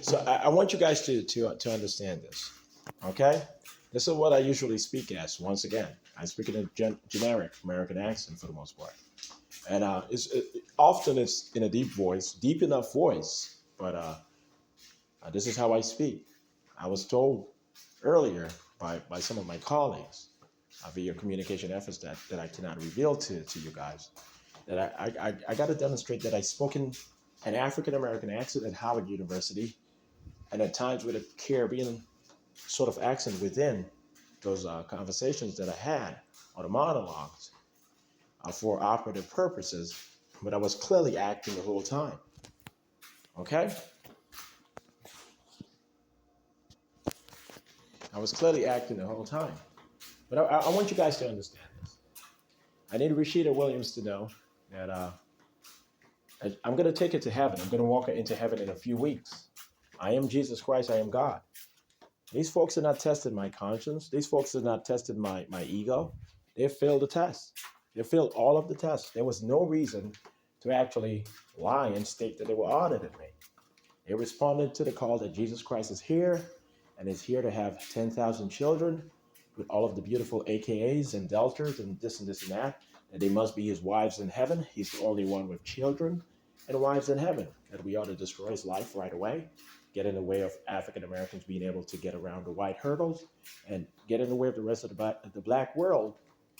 So I want you guys to understand this, okay? This is what I usually speak as. Once again, I speak in a generic American accent for the most part, and often it's in a deep voice, deep enough voice. But this is how I speak. I was told earlier by some of my colleagues via communication efforts that I cannot reveal to you guys, that I got to demonstrate that I spoke in an African American accent at Howard University, and at times with a Caribbean sort of accent within those conversations that I had or the monologues for operative purposes, but I was clearly acting the whole time. Okay? I was clearly acting the whole time. But I want you guys to understand this. I need Rashida Williams to know that I'm going to take it to heaven. I'm going to walk her into heaven in a few weeks. I am Jesus Christ. I am God. These folks are not testing my conscience. These folks are not testing my ego. They failed the test. They failed all of the tests. There was no reason to actually lie and state that they were auditing me. They responded to the call that Jesus Christ is here and is here to have 10,000 children with all of the beautiful AKAs and deltas and this and that they must be his wives in heaven. He's the only one with children and wives in heaven, that we ought to destroy his life right away, get in the way of African Americans being able to get around the white hurdles, and get in the way of the rest of the black world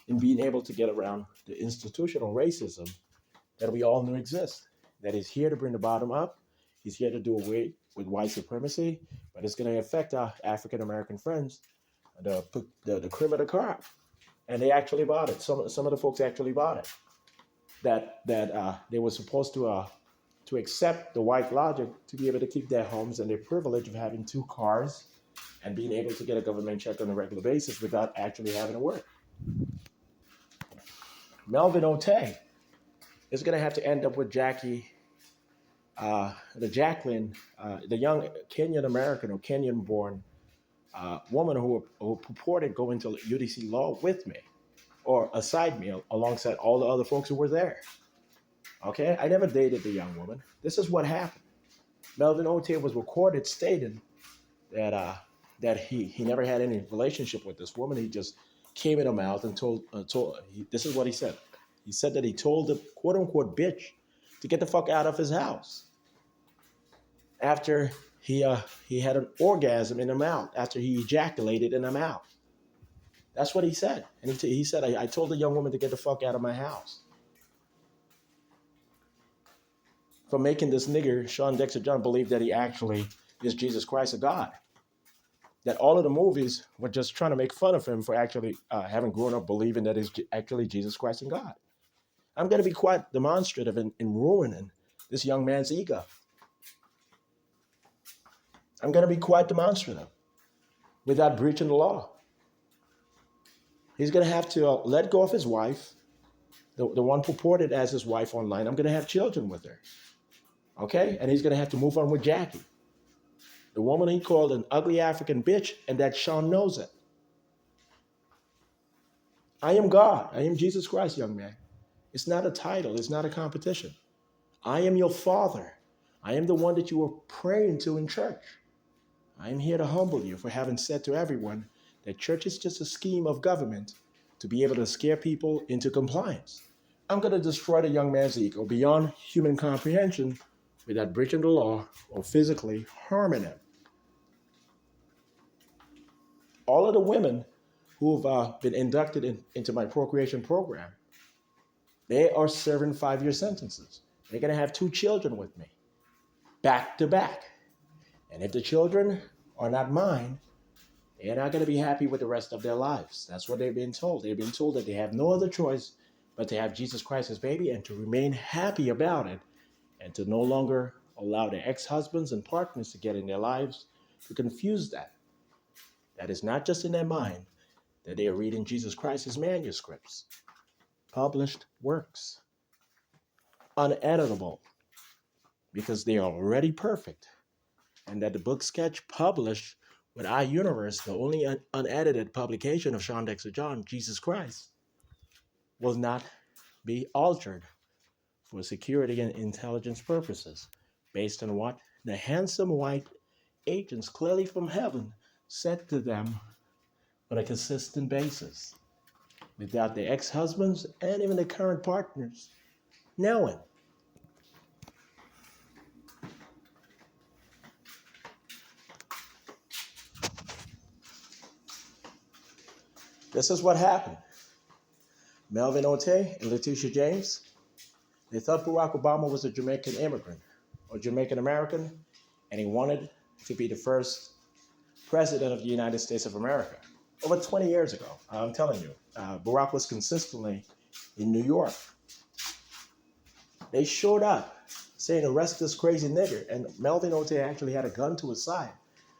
in being able to get around the institutional racism that we all knew exists. That is here to bring the bottom up. He's here to do away with white supremacy, but it's going to affect our African American friends, the cream of the crop. And they actually bought it. Some of the folks actually bought it. That they were supposed to accept the white logic to be able to keep their homes and their privilege of having 2 cars and being able to get a government check on a regular basis without actually having to work. Melvin Otey is going to have to end up with Jacqueline, the young Kenyan American or Kenyan born woman who purported going to UDC Law with me or aside me alongside all the other folks who were there. Okay, I never dated the young woman. This is what happened. Melvin Otey was recorded stating that he never had any relationship with this woman. He just came in her mouth and this is what he said. He said that he told the quote unquote bitch to get the fuck out of his house after he had an orgasm in her mouth, after he ejaculated in her mouth. That's what he said. And he said, I told the young woman to get the fuck out of my house. For making this nigger, Shawn Dexter John, believe that he actually is Jesus Christ, a God. That all of the movies were just trying to make fun of him for actually having grown up believing that he's actually Jesus Christ and God. I'm going to be quite demonstrative in ruining this young man's ego. I'm going to be quite demonstrative without breaching the law. He's going to have to let go of his wife, the one purported as his wife online. I'm going to have children with her. Okay? And he's going to have to move on with Jackie, the woman he called an ugly African bitch, and that Shawn knows it. I am God. I am Jesus Christ, young man. It's not a title. It's not a competition. I am your father. I am the one that you were praying to in church. I am here to humble you for having said to everyone that church is just a scheme of government to be able to scare people into compliance. I'm going to destroy the young man's ego beyond human comprehension without breaching the law or physically harming him. All of the women who have been inducted into my procreation program, they are serving 5-year sentences. They're going to have 2 children with me, back to back. And if the children are not mine, they're not going to be happy with the rest of their lives. That's what they've been told. They've been told that they have no other choice but to have Jesus Christ as baby and to remain happy about it and to no longer allow their ex-husbands and partners to get in their lives to confuse that. That is not just in their mind that they are reading Jesus Christ's manuscripts, published works, uneditable, because they are already perfect, and that the book sketch published with iUniverse, the only unedited publication of Shawn Dexter John, Jesus Christ, will not be altered for security and intelligence purposes based on what The handsome white agents clearly from heaven said to them on a consistent basis, without their ex-husbands and even their current partners knowing. This is what happened. Melvin Ote and Letitia James, they thought Barack Obama was a Jamaican immigrant or Jamaican American, and he wanted to be the first president of the United States of America. Over 20 years ago, I'm telling you, Barack was consistently in New York. They showed up saying, arrest this crazy nigger. And Melvin Ote actually had a gun to his side,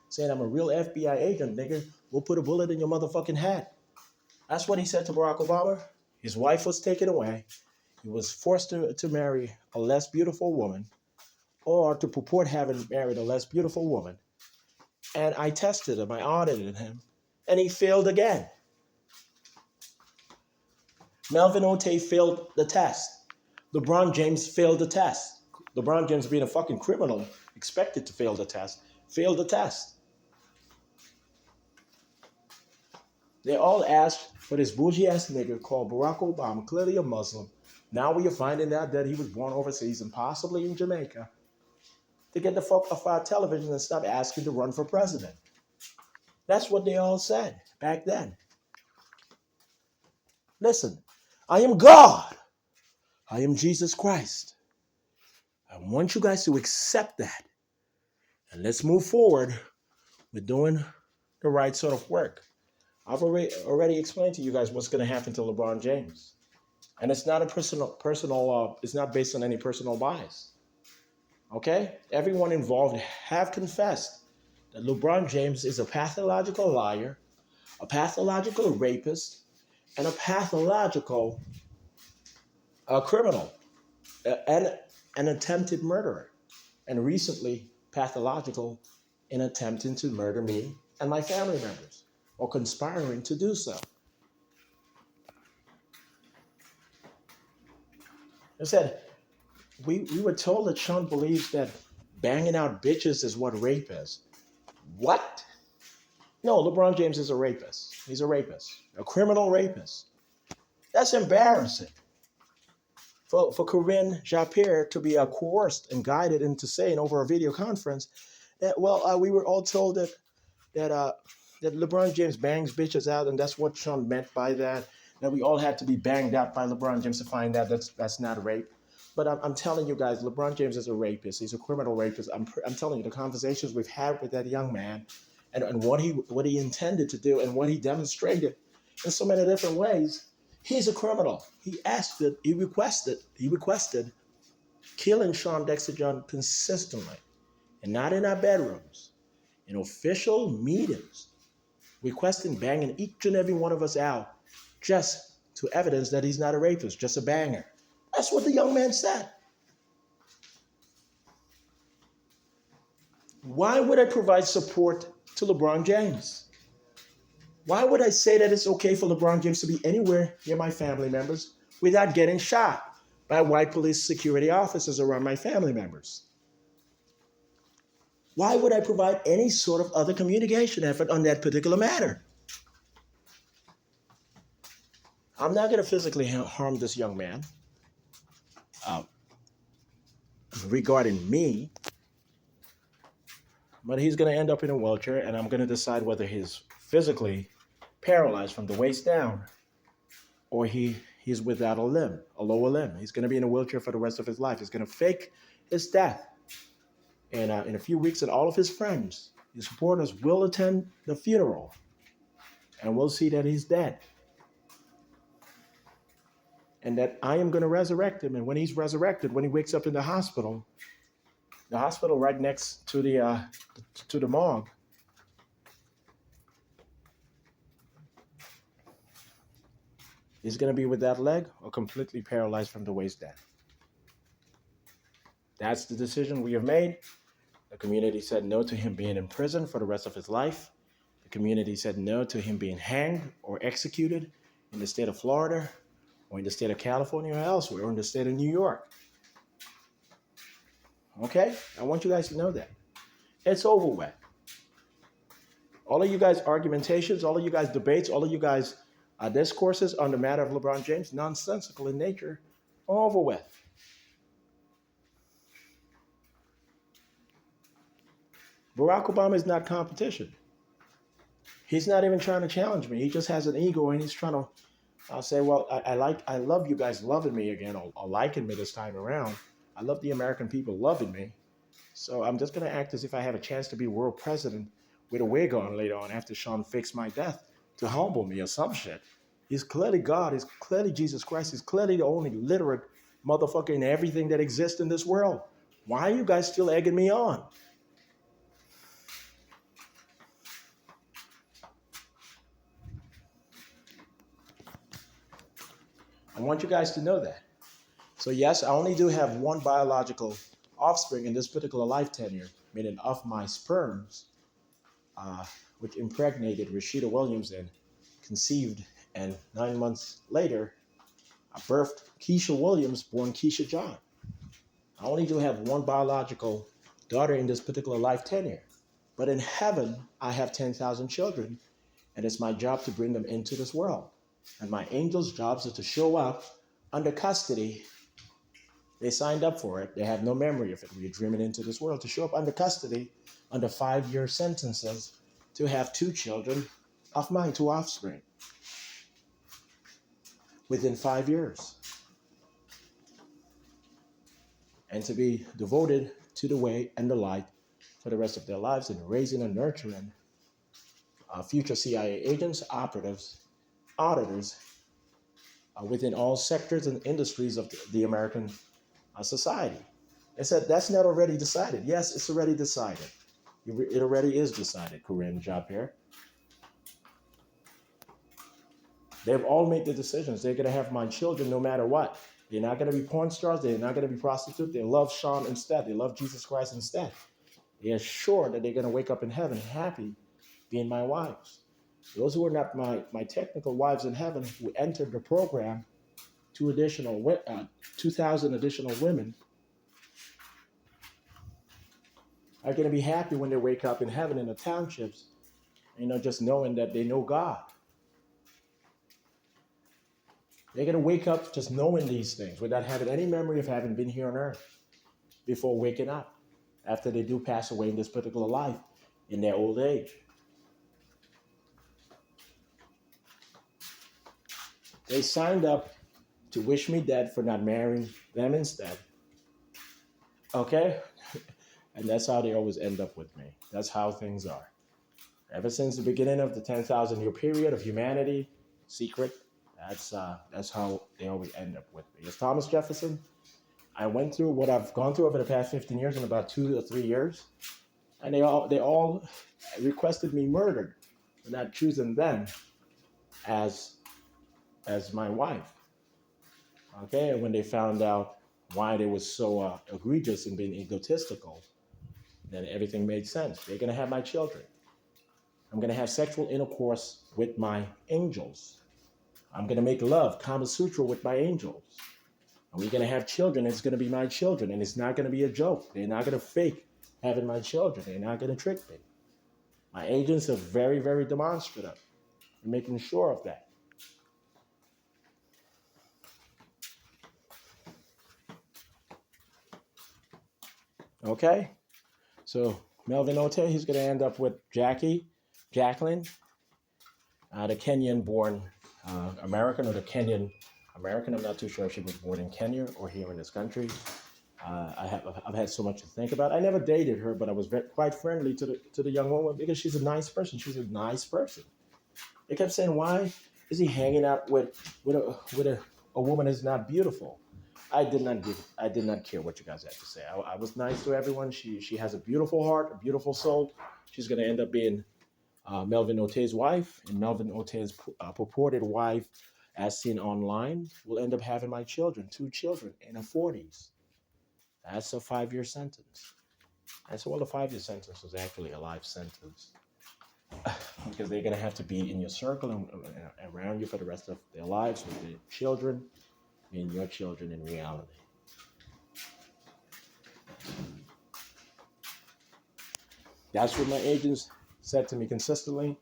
saying, I'm a real FBI agent, nigger. We'll put a bullet in your motherfucking head. That's what he said to Barack Obama. His wife was taken away. He was forced to marry a less beautiful woman, or to purport having married a less beautiful woman. And I tested him, I audited him, and he failed again. Melvin Ote failed the test. LeBron James failed the test. LeBron James, being a fucking criminal, expected to fail the test, failed the test. They all asked for this bougie-ass nigger called Barack Obama, clearly a Muslim. Now we are finding out that he was born overseas and possibly in Jamaica, to get the fuck off our television and stop asking to run for president. That's what they all said back then. Listen, I am God. I am Jesus Christ. I want you guys to accept that. And let's move forward with doing the right sort of work. I've already explained to you guys what's going to happen to LeBron James. And it's not it's not based on any personal bias. Okay? Everyone involved have confessed that LeBron James is a pathological liar, a pathological rapist, and a pathological criminal, and an attempted murderer. And recently, pathological in attempting to murder me and my family members, or conspiring to do so. I said, we were told that Shawn believes that banging out bitches is what rape is. What? No, LeBron James is a rapist. He's a rapist, a criminal rapist. That's embarrassing. For Corinne Japierre to be coerced and guided into saying over a video conference that, we were all told that LeBron James bangs bitches out, and that's what Shawn meant by that. That we all had to be banged out by LeBron James to find out that's not rape. But I'm telling you guys, LeBron James is a rapist. He's a criminal rapist. I'm telling you, the conversations we've had with that young man, and what he intended to do, and what he demonstrated in so many different ways. He's a criminal. He requested killing Shawn Dexter John consistently, and not in our bedrooms, in official meetings, requesting banging each and every one of us out, just to evidence that he's not a rapist, just a banger. That's what the young man said. Why would I provide support to LeBron James? Why would I say that it's okay for LeBron James to be anywhere near my family members without getting shot by white police security officers around my family members? Why would I provide any sort of other communication effort on that particular matter? I'm not going to physically harm this young man regarding me, but he's going to end up in a wheelchair, and I'm going to decide whether he's physically paralyzed from the waist down, or he's without a limb, a lower limb. He's going to be in a wheelchair for the rest of his life. He's going to fake his death. And in a few weeks, and all of his friends, his supporters, will attend the funeral, and we'll see that he's dead. And that I am going to resurrect him. And when he's resurrected, when he wakes up in the hospital right next to the morgue, he's going to be without leg or completely paralyzed from the waist down. That's the decision we have made. The community said no to him being in prison for the rest of his life. The community said no to him being hanged or executed in the state of Florida, or in the state of California, or elsewhere, or in the state of New York. Okay? I want you guys to know that. It's over with. All of you guys' argumentations, all of you guys' debates, all of you guys' discourses on the matter of LeBron James, nonsensical in nature, over with. Barack Obama is not competition. He's not even trying to challenge me. He just has an ego and he's trying to say, well, I love you guys loving me again or liking me this time around. I love the American people loving me. So I'm just going to act as if I have a chance to be world president with a wig on later on after Shawn fakes my death to humble me or some shit. He's clearly God. He's clearly Jesus Christ. He's clearly the only literate motherfucker in everything that exists in this world. Why are you guys still egging me on? I want you guys to know that. So yes, I only do have one biological offspring in this particular life tenure, meaning of my sperms, which impregnated Rashida Williams and conceived, and 9 months later, I birthed Keisha Williams, born Keisha John. I only do have one biological daughter in this particular life tenure. But in heaven, I have 10,000 children, and it's my job to bring them into this world. And my angels' jobs are to show up under custody. They signed up for it. They have no memory of it. We're dreaming into this world to show up under custody, under 5-year sentences, to have 2 children of mine, 2 offspring, within 5 years. And to be devoted to the way and the light for the rest of their lives in raising and nurturing future CIA agents, operatives, auditors within all sectors and industries of the American society. They said, that's not already decided. Yes, it's already decided. It already is decided, Corinne Japierre. They've all made the decisions. They're going to have my children no matter what. They're not going to be porn stars. They're not going to be prostitutes. They love Shawn instead. They love Jesus Christ instead. They're sure that they're going to wake up in heaven happy being my wives. Those who are not my technical wives in heaven who entered the program, 2,000 additional women, are going to be happy when they wake up in heaven in the townships, just knowing that they know God. They're going to wake up just knowing these things without having any memory of having been here on earth before waking up, after they do pass away in this particular life in their old age. They signed up to wish me dead for not marrying them instead. Okay? And that's how they always end up with me. That's how things are. Ever since the beginning of the 10,000-year period of humanity, secret, that's how they always end up with me. As Thomas Jefferson, I went through what I've gone through over the past 15 years in about 2 or 3 years, and they all requested me murdered for not choosing them as my wife. Okay, and when they found out why they were so egregious in being egotistical, then everything made sense. They're going to have my children. I'm going to have sexual intercourse with my angels. I'm going to make love, Kama Sutra, with my angels. And we're going to have children. It's going to be my children, and it's not going to be a joke. They're not going to fake having my children. They're not going to trick me. My agents are very, very demonstrative in making sure of that. Okay? So Melvin Ote, he's going to end up with Jacqueline, the Kenyan-born American, or the Kenyan American. I'm not too sure if she was born in Kenya or here in this country. I've had so much to think about. I never dated her, but I was quite friendly to the young woman because she's a nice person. She's a nice person. They kept saying, why is he hanging out with a woman who's not beautiful? I did not care what you guys had to say. I was nice to everyone. She has a beautiful heart, a beautiful soul. She's going to end up being Melvin Ote's wife, and Melvin Ote's purported wife, as seen online, will end up having my children, 2 children in her 40s. That's a 5-year sentence. And so, well, the 5-year sentence was actually a life sentence because they're going to have to be in your circle and around you for the rest of their lives with their children, being your children in reality. That's what my agents said to me consistently.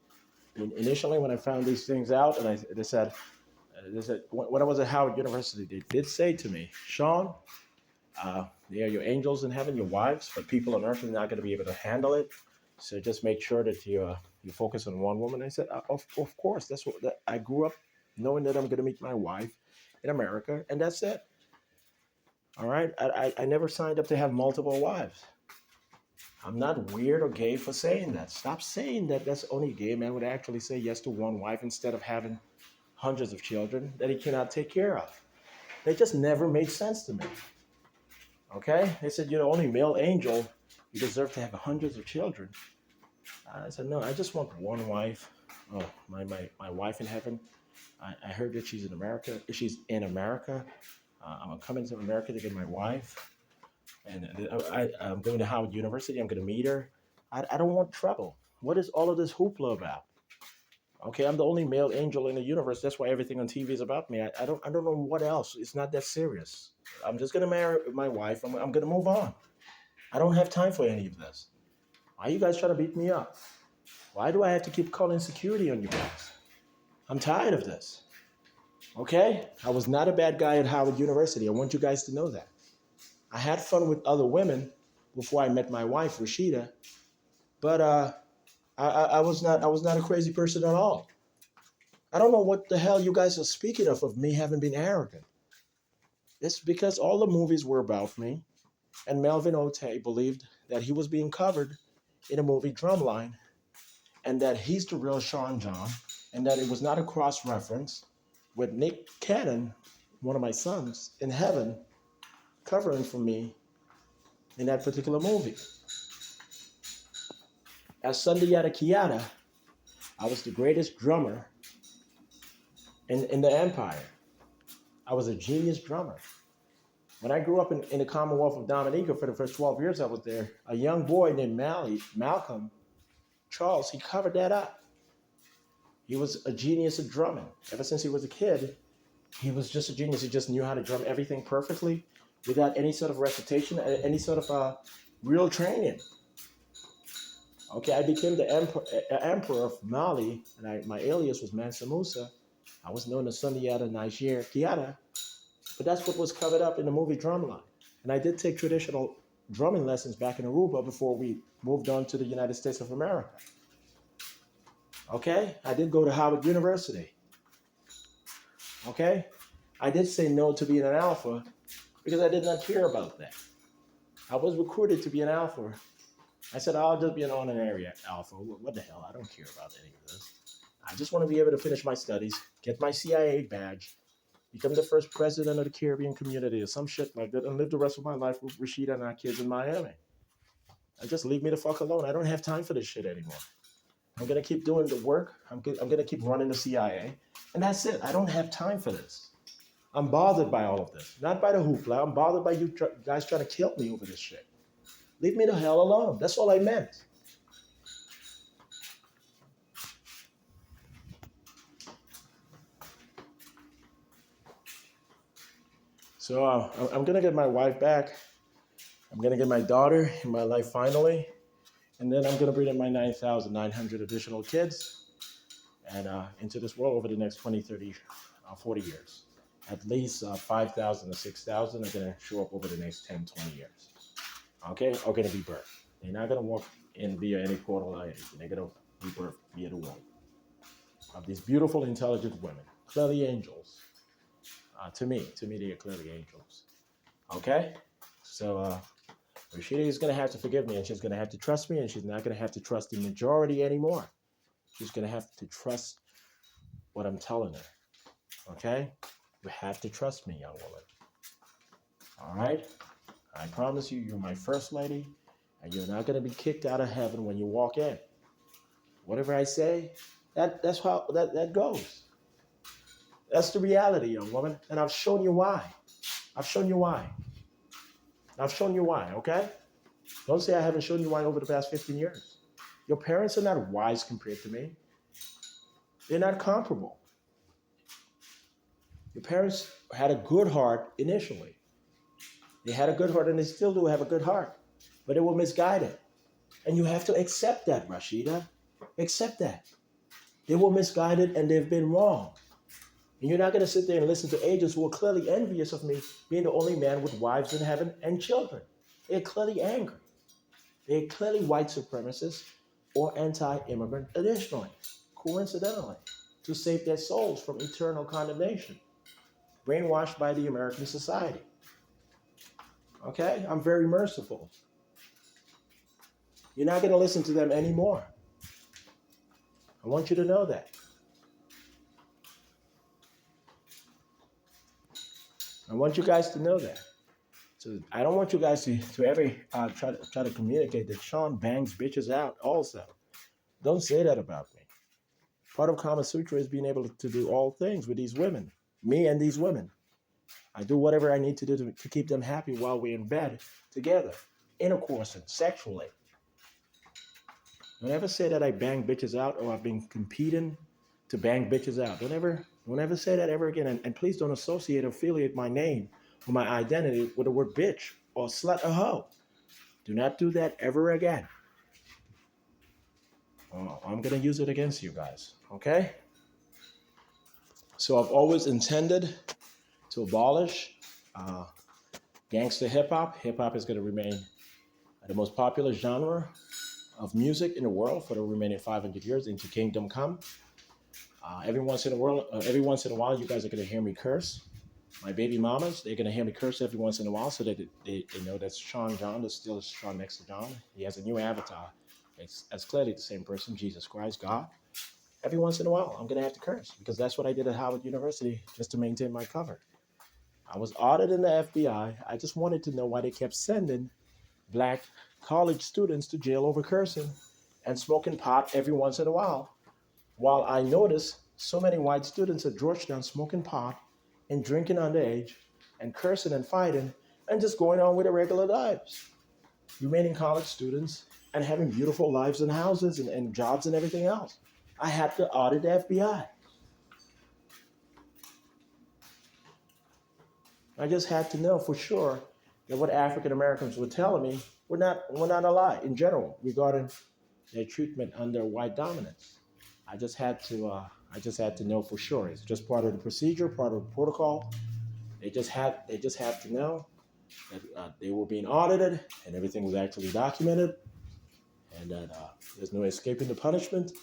Initially, when I found these things out, and they said when I was at Howard University, they did say to me, Shawn, they are your angels in heaven, your wives, but people on earth are not going to be able to handle it. So just make sure that you focus on one woman. I said, of course, I grew up knowing that I'm going to meet my wife in America, and that's it. All right, I never signed up to have multiple wives. I'm not weird or gay for saying that. Stop saying that. That's only a gay man would actually say yes to one wife instead of having hundreds of children that he cannot take care of. They just never made sense to me. Okay? They said, you're the only male angel. You deserve to have hundreds of children. I said, no, I just want one wife. Oh, my wife in heaven. I heard that she's in America. She's in America. I'm coming to America to get my wife. And I'm going to Howard University. I'm going to meet her. I don't want trouble. What is all of this hoopla about? Okay, I'm the only male angel in the universe. That's why everything on TV is about me. I don't know what else. It's not that serious. I'm just gonna marry my wife. I'm gonna move on. I don't have time for any of this. Why are you guys trying to beat me up? Why do I have to keep calling security on you guys? I'm tired of this. Okay? I was not a bad guy at Howard University. I want you guys to know that. I had fun with other women before I met my wife, Rashida, but I was not a crazy person at all. I don't know what the hell you guys are speaking of me having been arrogant. It's because all the movies were about me, and Melvin Otey believed that he was being covered in a movie Drumline, and that he's the real Shawn John, and that it was not a cross-reference with Nick Cannon, one of my sons, in heaven, covering for me in that particular movie. As Sundayada Kiata, I was the greatest drummer in the empire. I was a genius drummer. When I grew up in the Commonwealth of Dominica for the first 12 years I was there, a young boy named Malcolm Charles, he covered that up. He was a genius at drumming. Ever since he was a kid, he was just a genius. He just knew how to drum everything perfectly without any sort of recitation, any sort of real training. Okay, I became the emperor of Mali, and my alias was Mansa Musa. I was known as Sundayada Niger Kiata, but that's what was covered up in the movie Drumline. And I did take traditional drumming lessons back in Aruba before we moved on to the United States of America. Okay, I did go to Howard University. Okay, I did say no to being an alpha because I did not care about that. I was recruited to be an alpha. I said, I'll just be an honorary alpha. What the hell? I don't care about any of this. I just want to be able to finish my studies, get my CIA badge, become the first president of the Caribbean community or some shit like that, and live the rest of my life with Rashida and our kids in Miami. Just leave me the fuck alone. I don't have time for this shit anymore. I'm going to keep doing the work. I'm going to keep running the CIA. And that's it. I don't have time for this. I'm bothered by all of this. Not by the hoopla. I'm bothered by you guys trying to kill me over this shit. Leave me the hell alone. That's all I meant. So I'm going to get my wife back. I'm going to get my daughter in my life finally. And then I'm going to bring in my 9,900 additional kids and into this world over the next 20, 30, 40 years. At least 5,000 to 6,000 are going to show up over the next 10, 20 years. Okay? Are going to be birthed. They're not going to walk in via any portal or anything. They're going to be birthed via the womb of these beautiful, intelligent women. Clearly angels. To me, they are clearly angels. Okay? So Rashida is going to have to forgive me, and she's going to have to trust me, and she's not going to have to trust the majority anymore. She's going to have to trust what I'm telling her. Okay? You have to trust me, young woman. All right? I promise you, you're my first lady, and you're not going to be kicked out of heaven when you walk in. Whatever I say, that's how that goes. That's the reality, young woman, and I've shown you why. I've shown you why. I've shown you why, okay? Don't say I haven't shown you why over the past 15 years. Your parents are not wise compared to me. They're not comparable. Your parents had a good heart initially. They had a good heart, and they still do have a good heart, but they were misguided. And you have to accept that, Rashida. Accept that. They were misguided and they've been wrong. And you're not going to sit there and listen to agents who are clearly envious of me being the only man with wives in heaven and children. They're clearly angry. They're clearly white supremacists or anti-immigrant additionally, coincidentally, to save their souls from eternal condemnation, brainwashed by the American society. Okay? I'm very merciful. You're not going to listen to them anymore. I want you to know that. I want you guys to know that. So I don't want you guys to ever try to communicate that Shawn bangs bitches out also. Don't say that about me. Part of Kama Sutra is being able to do all things with these women, me and these women. I do whatever I need to do to keep them happy while we're in bed together, intercoursing sexually. Don't ever say that I bang bitches out or I've been competing to bang bitches out. Don't ever say that ever again. And please don't associate or affiliate my name or my identity with the word bitch or slut or hoe. Do not do that ever again. I'm going to use it against you guys, okay? So I've always intended to abolish gangster hip-hop. Hip-hop is going to remain the most popular genre of music in the world for the remaining 500 years into Kingdom Come. Every once in a while, you guys are going to hear me curse. My baby mamas, they're going to hear me curse every once in a while so that they know that's Shawn John, that's still Shawn Dexter John. He has a new avatar. It's clearly the same person, Jesus Christ, God. Every once in a while, I'm going to have to curse because that's what I did at Howard University just to maintain my cover. I was audited in the FBI. I just wanted to know why they kept sending black college students to jail over cursing and smoking pot every once in a while I noticed so many white students at Georgetown smoking pot and drinking underage and cursing and fighting and just going on with their regular lives, remaining college students and having beautiful lives and houses and jobs and everything else. I had to audit the FBI. I just had to know for sure that what African Americans were telling me were not a lie in general regarding their treatment under white dominance. I just had to know for sure. It's just part of the procedure, part of the protocol. They just had to know that they were being audited and everything was actually documented, and that there's no escaping the punishment,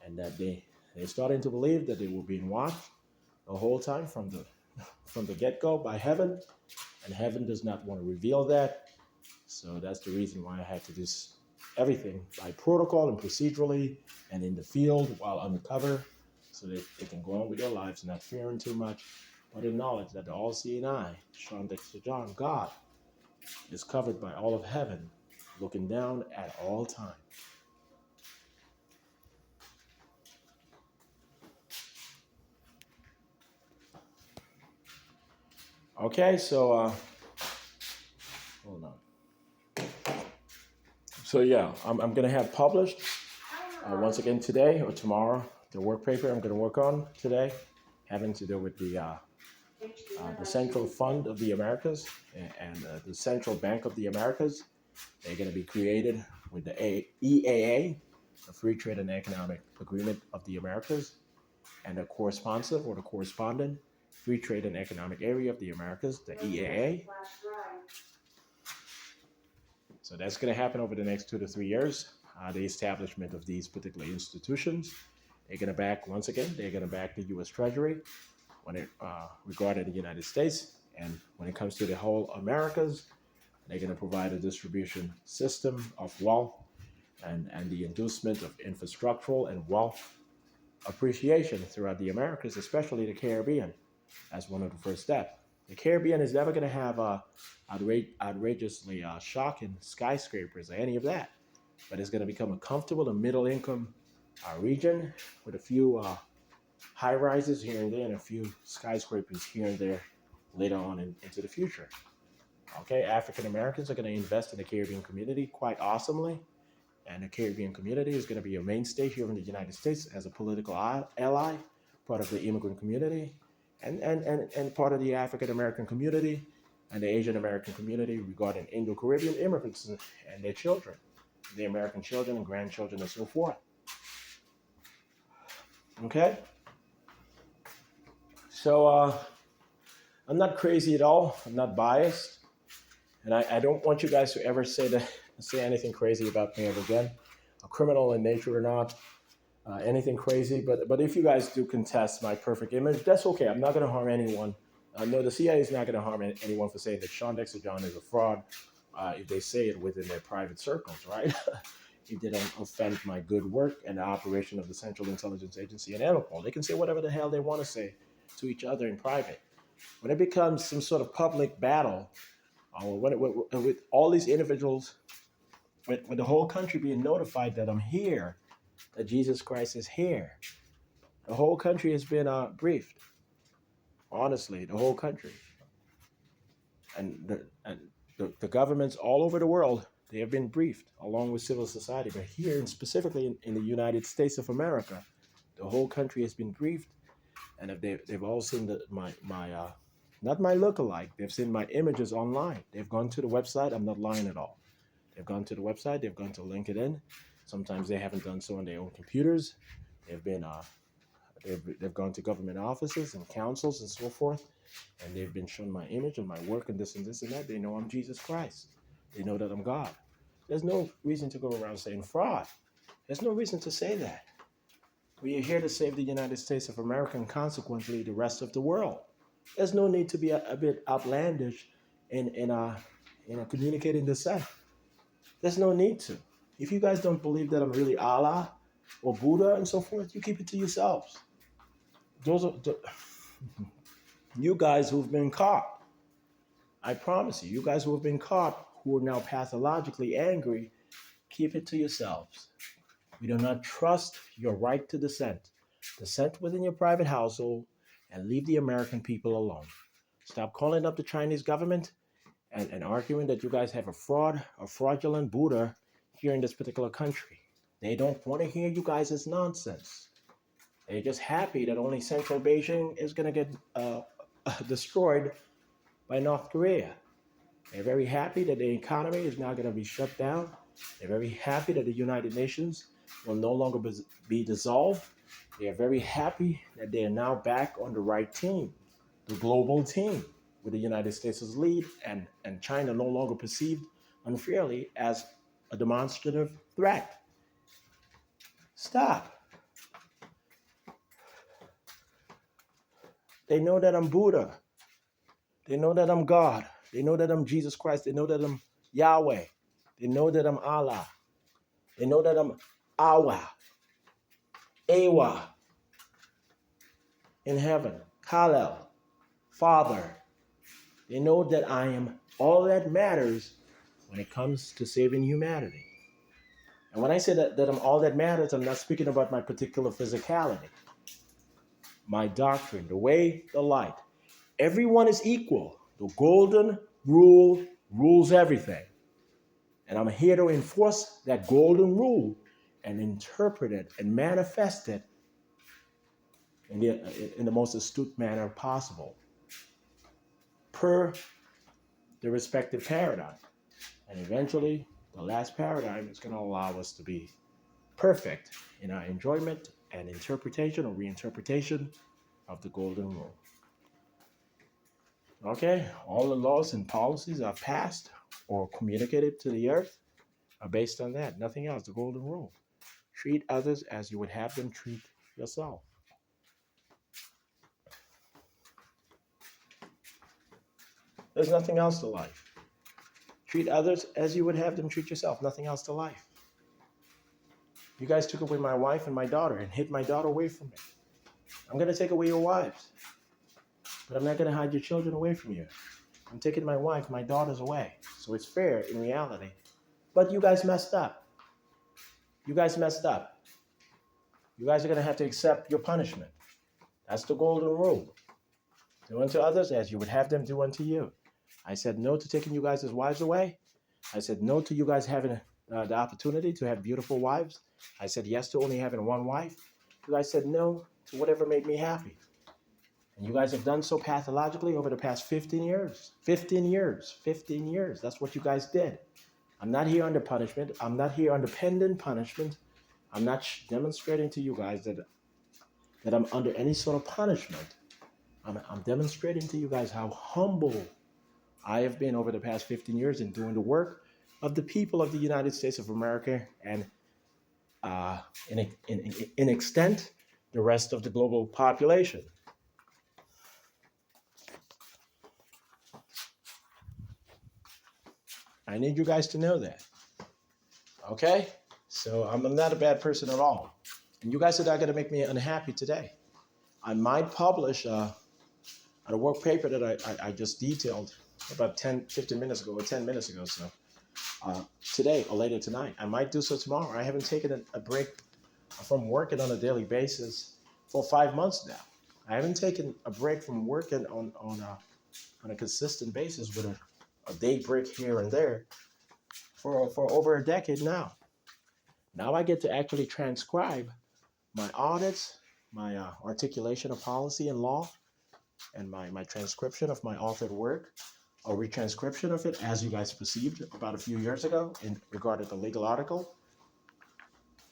and that they're starting to believe that they were being watched the whole time from the get-go by heaven, and heaven does not want to reveal that. So that's the reason why I had to do everything by protocol and procedurally and in the field while undercover, so that they can go on with their lives not fearing too much, but in knowledge that the all-seeing eye, Shawn Dexter John, God, is covered by all of heaven, looking down at all time. Okay, so hold on. So yeah, I'm going to have published once again today or tomorrow the work paper I'm going to work on today, having to do with the Central Fund of the Americas and the Central Bank of the Americas. They're going to be created with the EAA, the Free Trade and Economic Agreement of the Americas, and the corresponsive or the correspondent Free Trade and Economic Area of the Americas, the EAA. So that's going to happen over the next 2 to 3 years. The establishment of these particular institutions. They're going to back, once again, they're going to back the U.S. Treasury when it regarding the United States. And when it comes to the whole Americas, they're going to provide a distribution system of wealth and the inducement of infrastructural and wealth appreciation throughout the Americas, especially the Caribbean, as one of the first steps. The Caribbean is never going to have outrageously shocking skyscrapers or any of that, but it's going to become a comfortable and middle-income region with a few high-rises here and there and a few skyscrapers here and there later on into the future. Okay, African Americans are going to invest in the Caribbean community quite awesomely, and the Caribbean community is going to be a mainstay here in the United States as a political ally, part of the immigrant community, and part of the African American community and the Asian American community regarding Indo-Caribbean immigrants and their children. the American children and grandchildren and so forth. Okay? So I'm not crazy at all. I'm not biased. And I don't want you guys to ever say anything crazy about me ever again. A criminal in nature or not, anything crazy. But if you guys do contest my perfect image, that's okay. I'm not going to harm anyone. No, the CIA is not going to harm anyone for saying that Shawn Dexter John is a fraud if they say it within their private circles, right? If they don't offend my good work and the operation of the Central Intelligence Agency and INTERPOL. They can say whatever the hell they want to say to each other in private. When it becomes some sort of public battle, with all these individuals, with the whole country being notified that I'm here, that Jesus Christ is here, the whole country has been briefed. Honestly, the whole country. And the governments all over the world, they have been briefed along with civil society. But here, and specifically in the United States of America, the whole country has been briefed. And if they've all seen my not my lookalike, they've seen my images online. They've gone to the website. I'm not lying at all. They've gone to the website. They've gone to LinkedIn. Sometimes they haven't done so on their own computers. They've gone to government offices and councils and so forth, and they've been shown my image and my work and this and this and that. They know I'm Jesus Christ. They know that I'm God. There's no reason to go around saying fraud. There's no reason to say that. We are here to save the United States of America and consequently the rest of the world. There's no need to be a bit outlandish in communicating dissent. There's no need to. If you guys don't believe that I'm really Allah or Buddha and so forth, you keep it to yourselves. Those are you guys who've been caught. I promise you guys who have been caught, who are now pathologically angry, keep it to yourselves. We do not trust your right to dissent. Dissent within your private household and leave the American people alone. Stop calling up the Chinese government and arguing that you guys have a fraudulent Buddha here in this particular country. They don't want to hear you guys' nonsense. They're just happy that only central Beijing is going to get destroyed by North Korea. They're very happy that the economy is now going to be shut down. They're very happy that the United Nations will no longer be dissolved. They are very happy that they are now back on the right team, the global team, with the United States as lead and China no longer perceived unfairly as a demonstrative threat. Stop. They know that I'm Buddha. They know that I'm God. They know that I'm Jesus Christ. They know that I'm Yahweh. They know that I'm Allah. They know that I'm Awa, Awa, in heaven, Khalel, Father. They know that I am all that matters when it comes to saving humanity. And when I say that I'm all that matters, I'm not speaking about my particular physicality, my doctrine, the way, the light. Everyone is equal. The golden rule rules everything. And I'm here to enforce that golden rule and interpret it and manifest it in the most astute manner possible per the respective paradigm. And eventually, the last paradigm is going to allow us to be perfect in our enjoyment and interpretation or reinterpretation of the golden rule. Okay, all the laws and policies are passed or communicated to the earth are based on that. Nothing else, the golden rule. Treat others as you would have them treat yourself. There's nothing else to life. Treat others as you would have them treat yourself. Nothing else to life. You guys took away my wife and my daughter and hid my daughter away from me. I'm going to take away your wives. But I'm not going to hide your children away from you. I'm taking my wife, my daughters away. So it's fair in reality. But you guys messed up. You guys messed up. You guys are going to have to accept your punishment. That's the golden rule. Do unto others as you would have them do unto you. I said no to taking you guys' wives away. I said no to you guys having the opportunity to have beautiful wives. I said yes to only having one wife. You guys said no to whatever made me happy. And you guys have done so pathologically over the past 15 years. 15 years. 15 years. That's what you guys did. I'm not here under punishment. I'm not here under pending punishment. I'm not demonstrating to you guys that I'm under any sort of punishment. I'm demonstrating to you guys how humble I have been over the past 15 years in doing the work of the people of the United States of America and uh, in extent, the rest of the global population. I need you guys to know that. Okay? So I'm not a bad person at all. And you guys are not going to make me unhappy today. I might publish a work paper that I just detailed about 10, 15 minutes ago or 10 minutes ago. So today or later tonight. I might do so tomorrow. I haven't taken a break from working on a daily basis for 5 months now. I haven't taken a break from working on a consistent basis with a day break here and there for over a decade now. Now I get to actually transcribe my audits, my articulation of policy and law, and my transcription of my authored work, or retranscription of it as you guys perceived about a few years ago in regard to the legal article.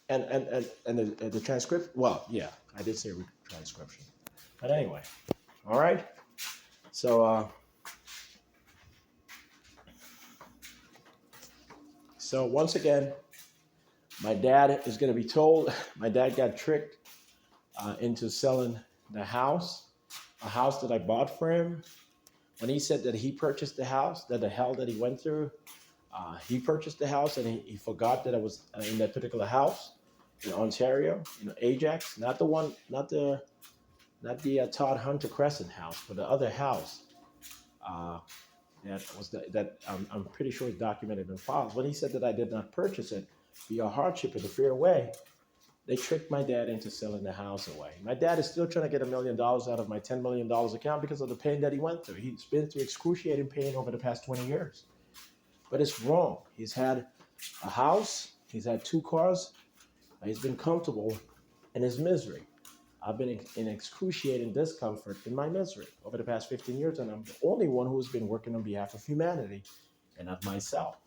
And the transcript, well, yeah, I did say transcription. But anyway, all right. So once again, my dad is going to be told, my dad got tricked into selling the house, a house that I bought for him. When he said that he purchased the house, that the hell that he went through, he purchased the house and he forgot that I was in that particular house in Ontario, Ajax, not the Todd Hunter Crescent house, but the other house that I'm pretty sure is documented in files. When he said that I did not purchase it via hardship in a fair way, they tricked my dad into selling the house away. My dad is still trying to get $1 million out of my $10 million account because of the pain that he went through. He's been through excruciating pain over the past 20 years. But it's wrong. He's had a house. He's had 2 cars. He's been comfortable in his misery. I've been in excruciating discomfort in my misery over the past 15 years, and I'm the only one who's been working on behalf of humanity and of myself.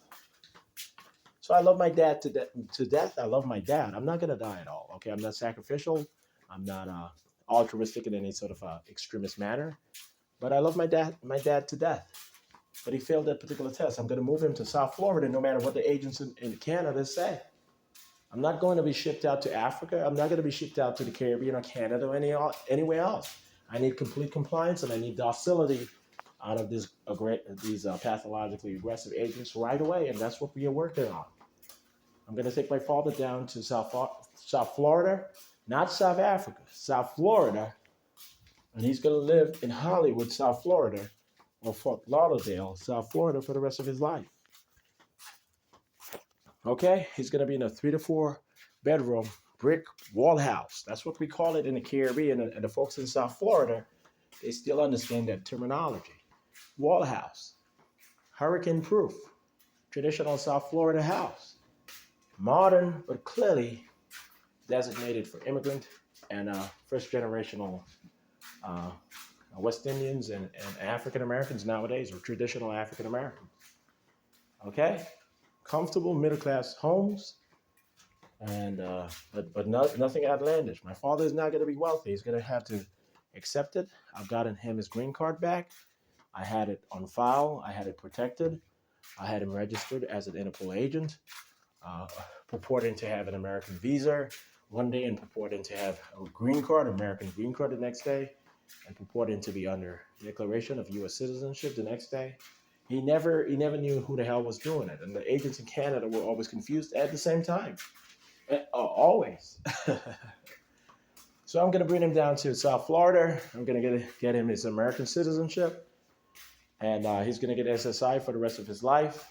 So I love my dad to death. I love my dad. I'm not going to die at all, okay? I'm not sacrificial. I'm not altruistic in any sort of extremist manner. But I love my dad to death. But he failed that particular test. I'm going to move him to South Florida no matter what the agents in Canada say. I'm not going to be shipped out to Africa. I'm not going to be shipped out to the Caribbean or Canada or anywhere else. I need complete compliance and I need docility out of these pathologically aggressive agents right away, and that's what we are working on. I'm going to take my father down to South Florida, not South Africa, South Florida, and he's going to live in Hollywood, South Florida, or Fort Lauderdale, South Florida, for the rest of his life. Okay, he's going to be in a 3 to 4 bedroom brick wall house. That's what we call it in the Caribbean, and the folks in South Florida, they still understand that terminology. Wall house, hurricane proof, traditional South Florida house, modern but clearly designated for immigrant and first generational West Indians and African Americans nowadays, or traditional African Americans. Okay, comfortable middle class homes, and but nothing outlandish. My father is not going to be wealthy. He's going to have to accept it. I've gotten him his green card back. I had it on file. I had it protected. I had him registered as an Interpol agent, purporting to have an American visa one day and purporting to have a green card, American green card the next day, and purporting to be under declaration of U.S. citizenship the next day. He never knew who the hell was doing it, and the agents in Canada were always confused at the same time, always. So I'm going to bring him down to South Florida. I'm going to get him his American citizenship, and he's going to get SSI for the rest of his life,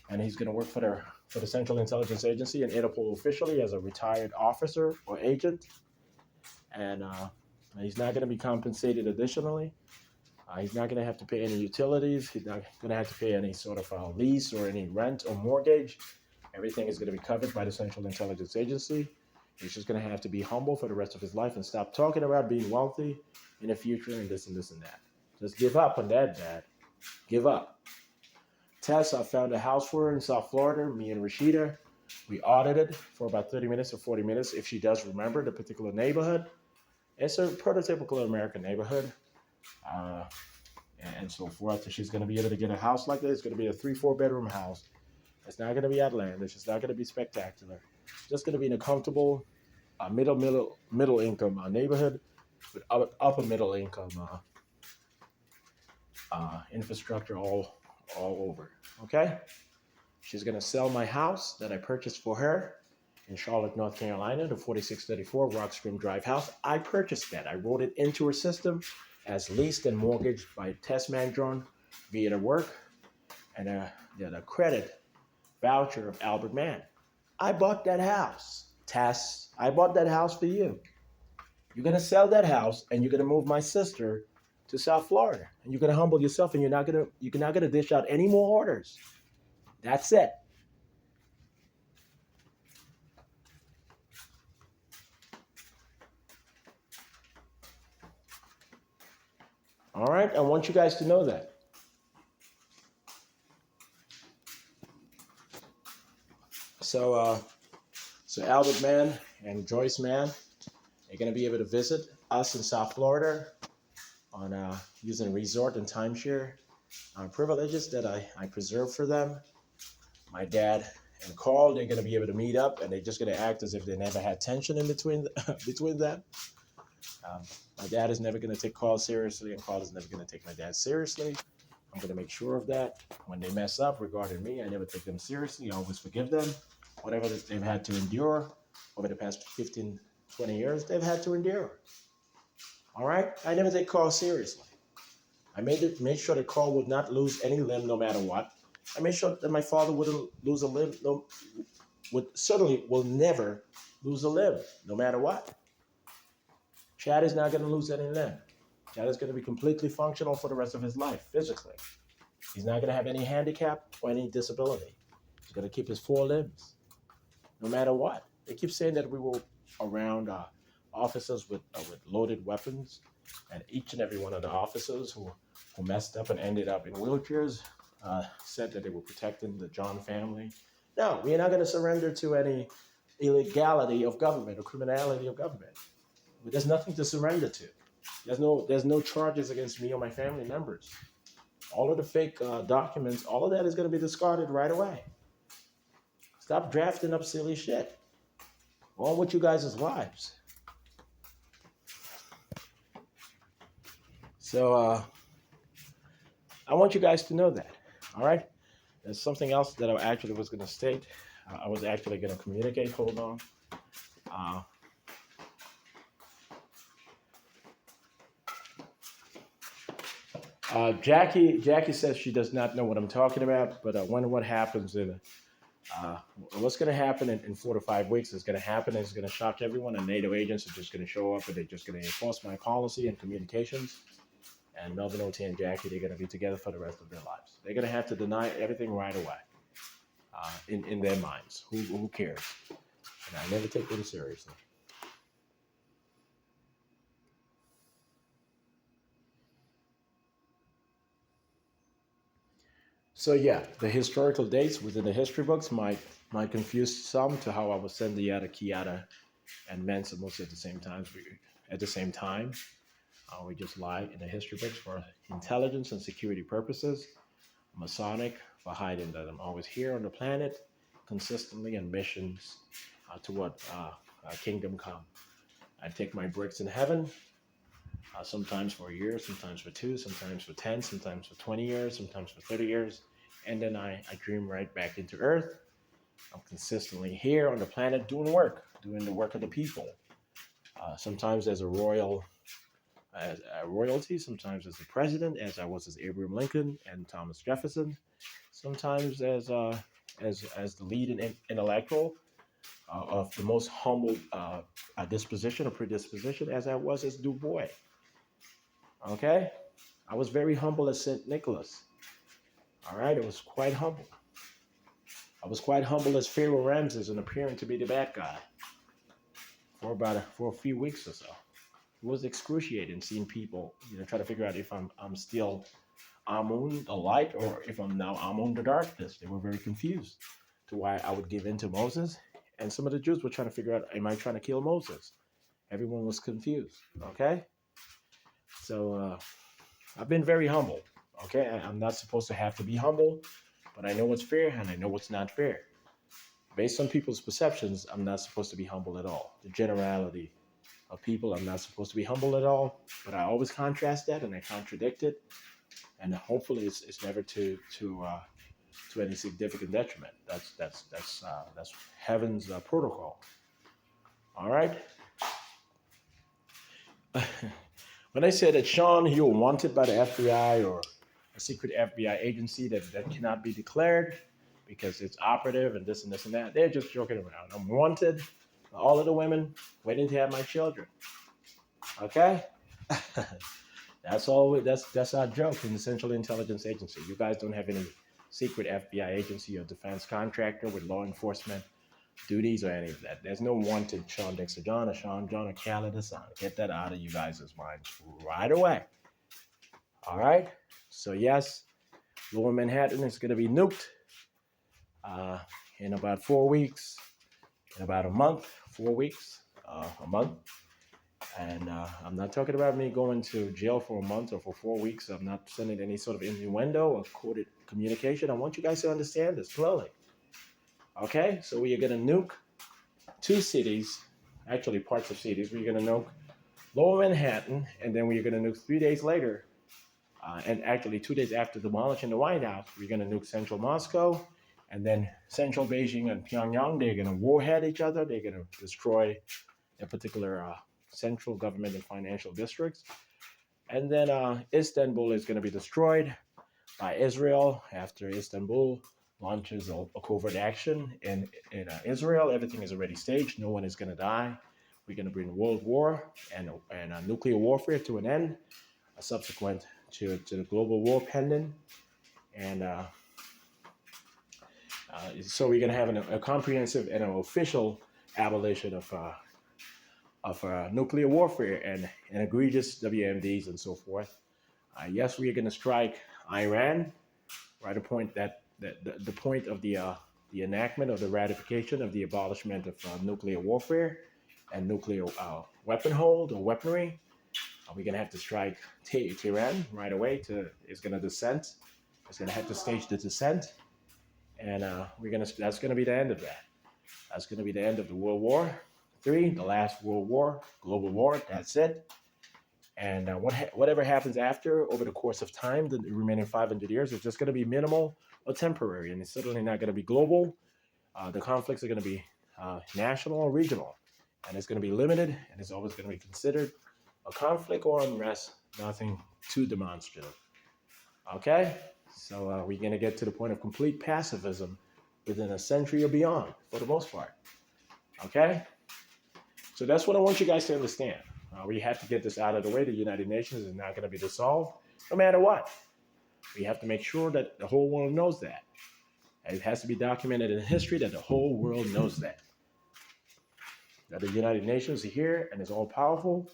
and he's going to work for the Central Intelligence Agency and Interpol officially as a retired officer or agent, and he's not going to be compensated additionally. He's not going to have to pay any utilities. He's not going to have to pay any sort of lease or any rent or mortgage. Everything is going to be covered by the Central Intelligence Agency. He's just going to have to be humble for the rest of his life and stop talking about being wealthy in the future and this and that. Just give up on that, Dad. Give up. Tess, I found a house for her in South Florida. Me and Rashida, we audited for about 30 minutes or 40 minutes if she does remember the particular neighborhood. It's a prototypical American neighborhood. Uh, and so forth. And she's going to be able to get a house like this. It's going to be a 3-4 bedroom house. It's not going to be outlandish. It's not going to be spectacular. It's just going to be in a comfortable middle income neighborhood with upper middle income infrastructure all over. Okay. She's going to sell my house that I purchased for her in Charlotte, North Carolina, the 4634 Rock Spring Drive house. I purchased that. I wrote it into her system as leased and mortgaged by Tess Mandron via the work and the credit voucher of Albert Mann. I bought that house. Tess, I bought that house for you. You're going to sell that house and you're going to move my sister to South Florida. And you're going to humble yourself and you're not going to dish out any more orders. That's it. All right, I want you guys to know that. So Albert Mann and Joyce Mann, they're going to be able to visit us in South Florida on using resort and timeshare privileges that I preserve for them. My dad and Carl, they're going to be able to meet up, and they're just going to act as if they never had tension in between them. My dad is never going to take Carl seriously, and Carl is never going to take my dad seriously. I'm going to make sure of that. When they mess up regarding me, I never take them seriously. I always forgive them. Whatever they've had to endure over the past 15, 20 years, they've had to endure. All right? I never take Carl seriously. I made sure that Carl would not lose any limb no matter what. I made sure that my father wouldn't lose a limb, certainly will never lose a limb no matter what. Chad is not going to lose any limb. Chad is going to be completely functional for the rest of his life, physically. He's not going to have any handicap or any disability. He's going to keep his 4 limbs, no matter what. They keep saying that we were around officers with loaded weapons, and each and every one of the officers who messed up and ended up in wheelchairs said that they were protecting the John family. No, we are not going to surrender to any illegality of government or criminality of government. There's nothing to surrender to. There's no charges against me or my family members. All of the fake documents, all of that is going to be discarded right away. Stop drafting up silly shit. On with you guys' lives. So I want you guys to know that. All right? There's something else that I actually was going to state. I was actually going to communicate. Hold on. Jackie says she does not know what I'm talking about, but I wonder what happens what's going to happen in 4 to 5 weeks is going to happen. It's going to shock everyone, and NATO agents are just going to show up, and they're just going to enforce my policy and communications. And Melvin, OT, and Jackie, they're going to be together for the rest of their lives. They're going to have to deny everything right away in their minds. Who cares? And I never take them seriously. So yeah, the historical dates within the history books might confuse some to how I was sending Yada, Kiata, and Mensa most at the same time. We just lie in the history books for intelligence and security purposes. Masonic for hiding that I'm always here on the planet, consistently on missions toward kingdom come. I take my bricks in heaven. Sometimes for a year, sometimes for 2, sometimes for 10, sometimes for 20 years, sometimes for 30 years. And then I dream right back into Earth. I'm consistently here on the planet doing the work of the people. Sometimes as a royalty, sometimes as the president, as I was as Abraham Lincoln and Thomas Jefferson. Sometimes as the lead intellectual of the most humble disposition or predisposition, as I was as Du Bois. Okay? I was very humble as St. Nicholas. All right? I was quite humble. I was quite humble as Pharaoh Ramses and appearing to be the bad guy for a few weeks or so. It was excruciating seeing people, try to figure out if I'm still I'm on the light or if I'm on the darkness. They were very confused to why I would give in to Moses. And some of the Jews were trying to figure out, am I trying to kill Moses? Everyone was confused. Okay. So I've been very humble. Okay. I'm not supposed to have to be humble, but I know what's fair and I know what's not fair. Based on people's perceptions, I'm not supposed to be humble at all. The generality of people, I'm not supposed to be humble at all. But I always contrast that and I contradict it. And hopefully it's never to any significant detriment. That's heaven's protocol. All right. When I say that Shawn, you're wanted by the FBI or a secret FBI agency that cannot be declared because it's operative and this and this and that, they're just joking around. I'm wanted by all of the women waiting to have my children. Okay. That's all. That's our joke in the Central Intelligence Agency. You guys don't have any secret FBI agency or defense contractor with law enforcement duties or any of that. There's no wanted Shawn Dexter John or Shawn John or Khaled Hassan. Get that out of you guys' minds right away. All right. So yes, Lower Manhattan is going to be nuked in about 4 weeks, in about a month, 4 weeks, a month. And I'm not talking about me going to jail for a month or for 4 weeks. I'm not sending any sort of innuendo or coded communication. I want you guys to understand this clearly. Okay, so we are going to nuke 2 cities, actually parts of cities. We're going to nuke Lower Manhattan, and then we're going to nuke 3 days later, and actually 2 days after demolishing the White House, we're going to nuke central Moscow, and then central Beijing and Pyongyang. They're going to warhead each other. They're going to destroy a particular central government and financial districts. And then Istanbul is going to be destroyed by Israel after Istanbul launches a covert action in Israel. Everything is already staged. No one is going to die. We're going to bring World War and nuclear warfare to an end, subsequent to the global war pending. And so we're going to have a comprehensive and an official abolition of nuclear warfare and egregious WMDs and so forth. Yes, we are going to strike Iran, right? The point the point of the enactment of the ratification of the abolishment of nuclear warfare and nuclear weapon hold or weaponry. We're going to have to strike Tehran right away. It's going to descent. It's going to have to stage the descent, and that's going to be the end of that. That's going to be the end of the World War III, the last World War, global war. That's it. And whatever happens after, over the course of time, the remaining 500 years, is just going to be minimal or temporary, and it's certainly not going to be global. The conflicts are going to be national or regional, and it's going to be limited, and it's always going to be considered a conflict or unrest, nothing too demonstrative. Okay? So we're going to get to the point of complete pacifism within a century or beyond, for the most part. Okay? So that's what I want you guys to understand. We have to get this out of the way. The United Nations is not going to be dissolved, no matter what. We have to make sure that the whole world knows that. And it has to be documented in history that the whole world knows that. That the United Nations is here and is all powerful.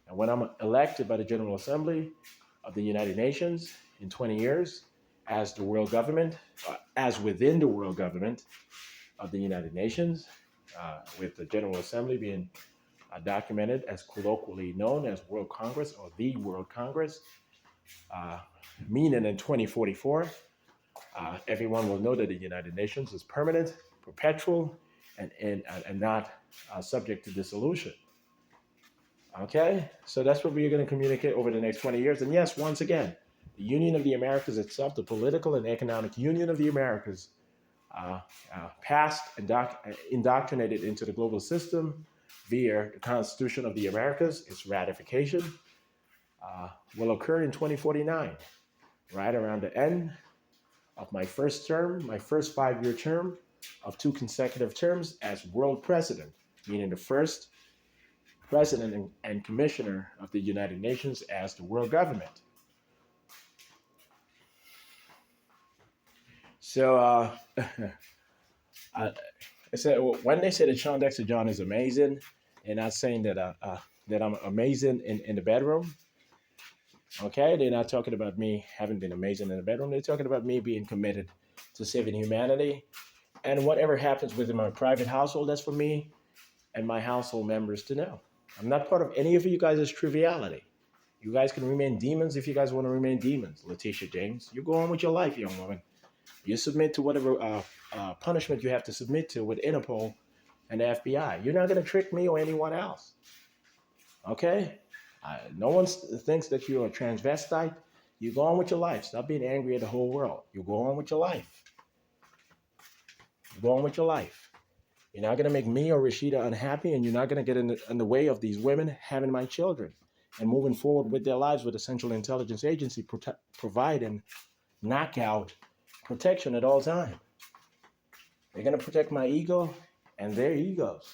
And when I'm elected by the General Assembly of the United Nations in 20 years as the world government, as within the world government of the United Nations, with the General Assembly being documented as colloquially known as World Congress or the World Congress, meaning in 2044, everyone will know that the United Nations is permanent, perpetual, and not subject to dissolution. Okay, so that's what we're going to communicate over the next 20 years. And yes, once again, the Union of the Americas itself, the political and economic Union of the Americas, passed and indoctrinated into the global system via the Constitution of the Americas. Its ratification will occur in 2049, right around the end of my first term, my first 5-year term of 2 consecutive terms as world president, meaning the first president and commissioner of the United Nations as the world government. So I said, when they say that Shawn Dexter John is amazing, they're not saying that that I'm amazing in the bedroom. Okay, they're not talking about me having been amazing in the bedroom. They're talking about me being committed to saving humanity. And whatever happens within my private household, that's for me and my household members to know. I'm not part of any of you guys' triviality. You guys can remain demons if you guys want to remain demons. Letitia James, you go on with your life, young woman. You submit to whatever punishment you have to submit to with Interpol and the FBI. You're not going to trick me or anyone else. Okay? No one thinks that you're a transvestite. You go on with your life. Stop being angry at the whole world. You go on with your life. You go on with your life. You're not going to make me or Rashida unhappy, and you're not going to get in the way of these women having my children and moving forward with their lives with the Central Intelligence Agency providing knockout protection at all times. They're going to protect my ego and their egos.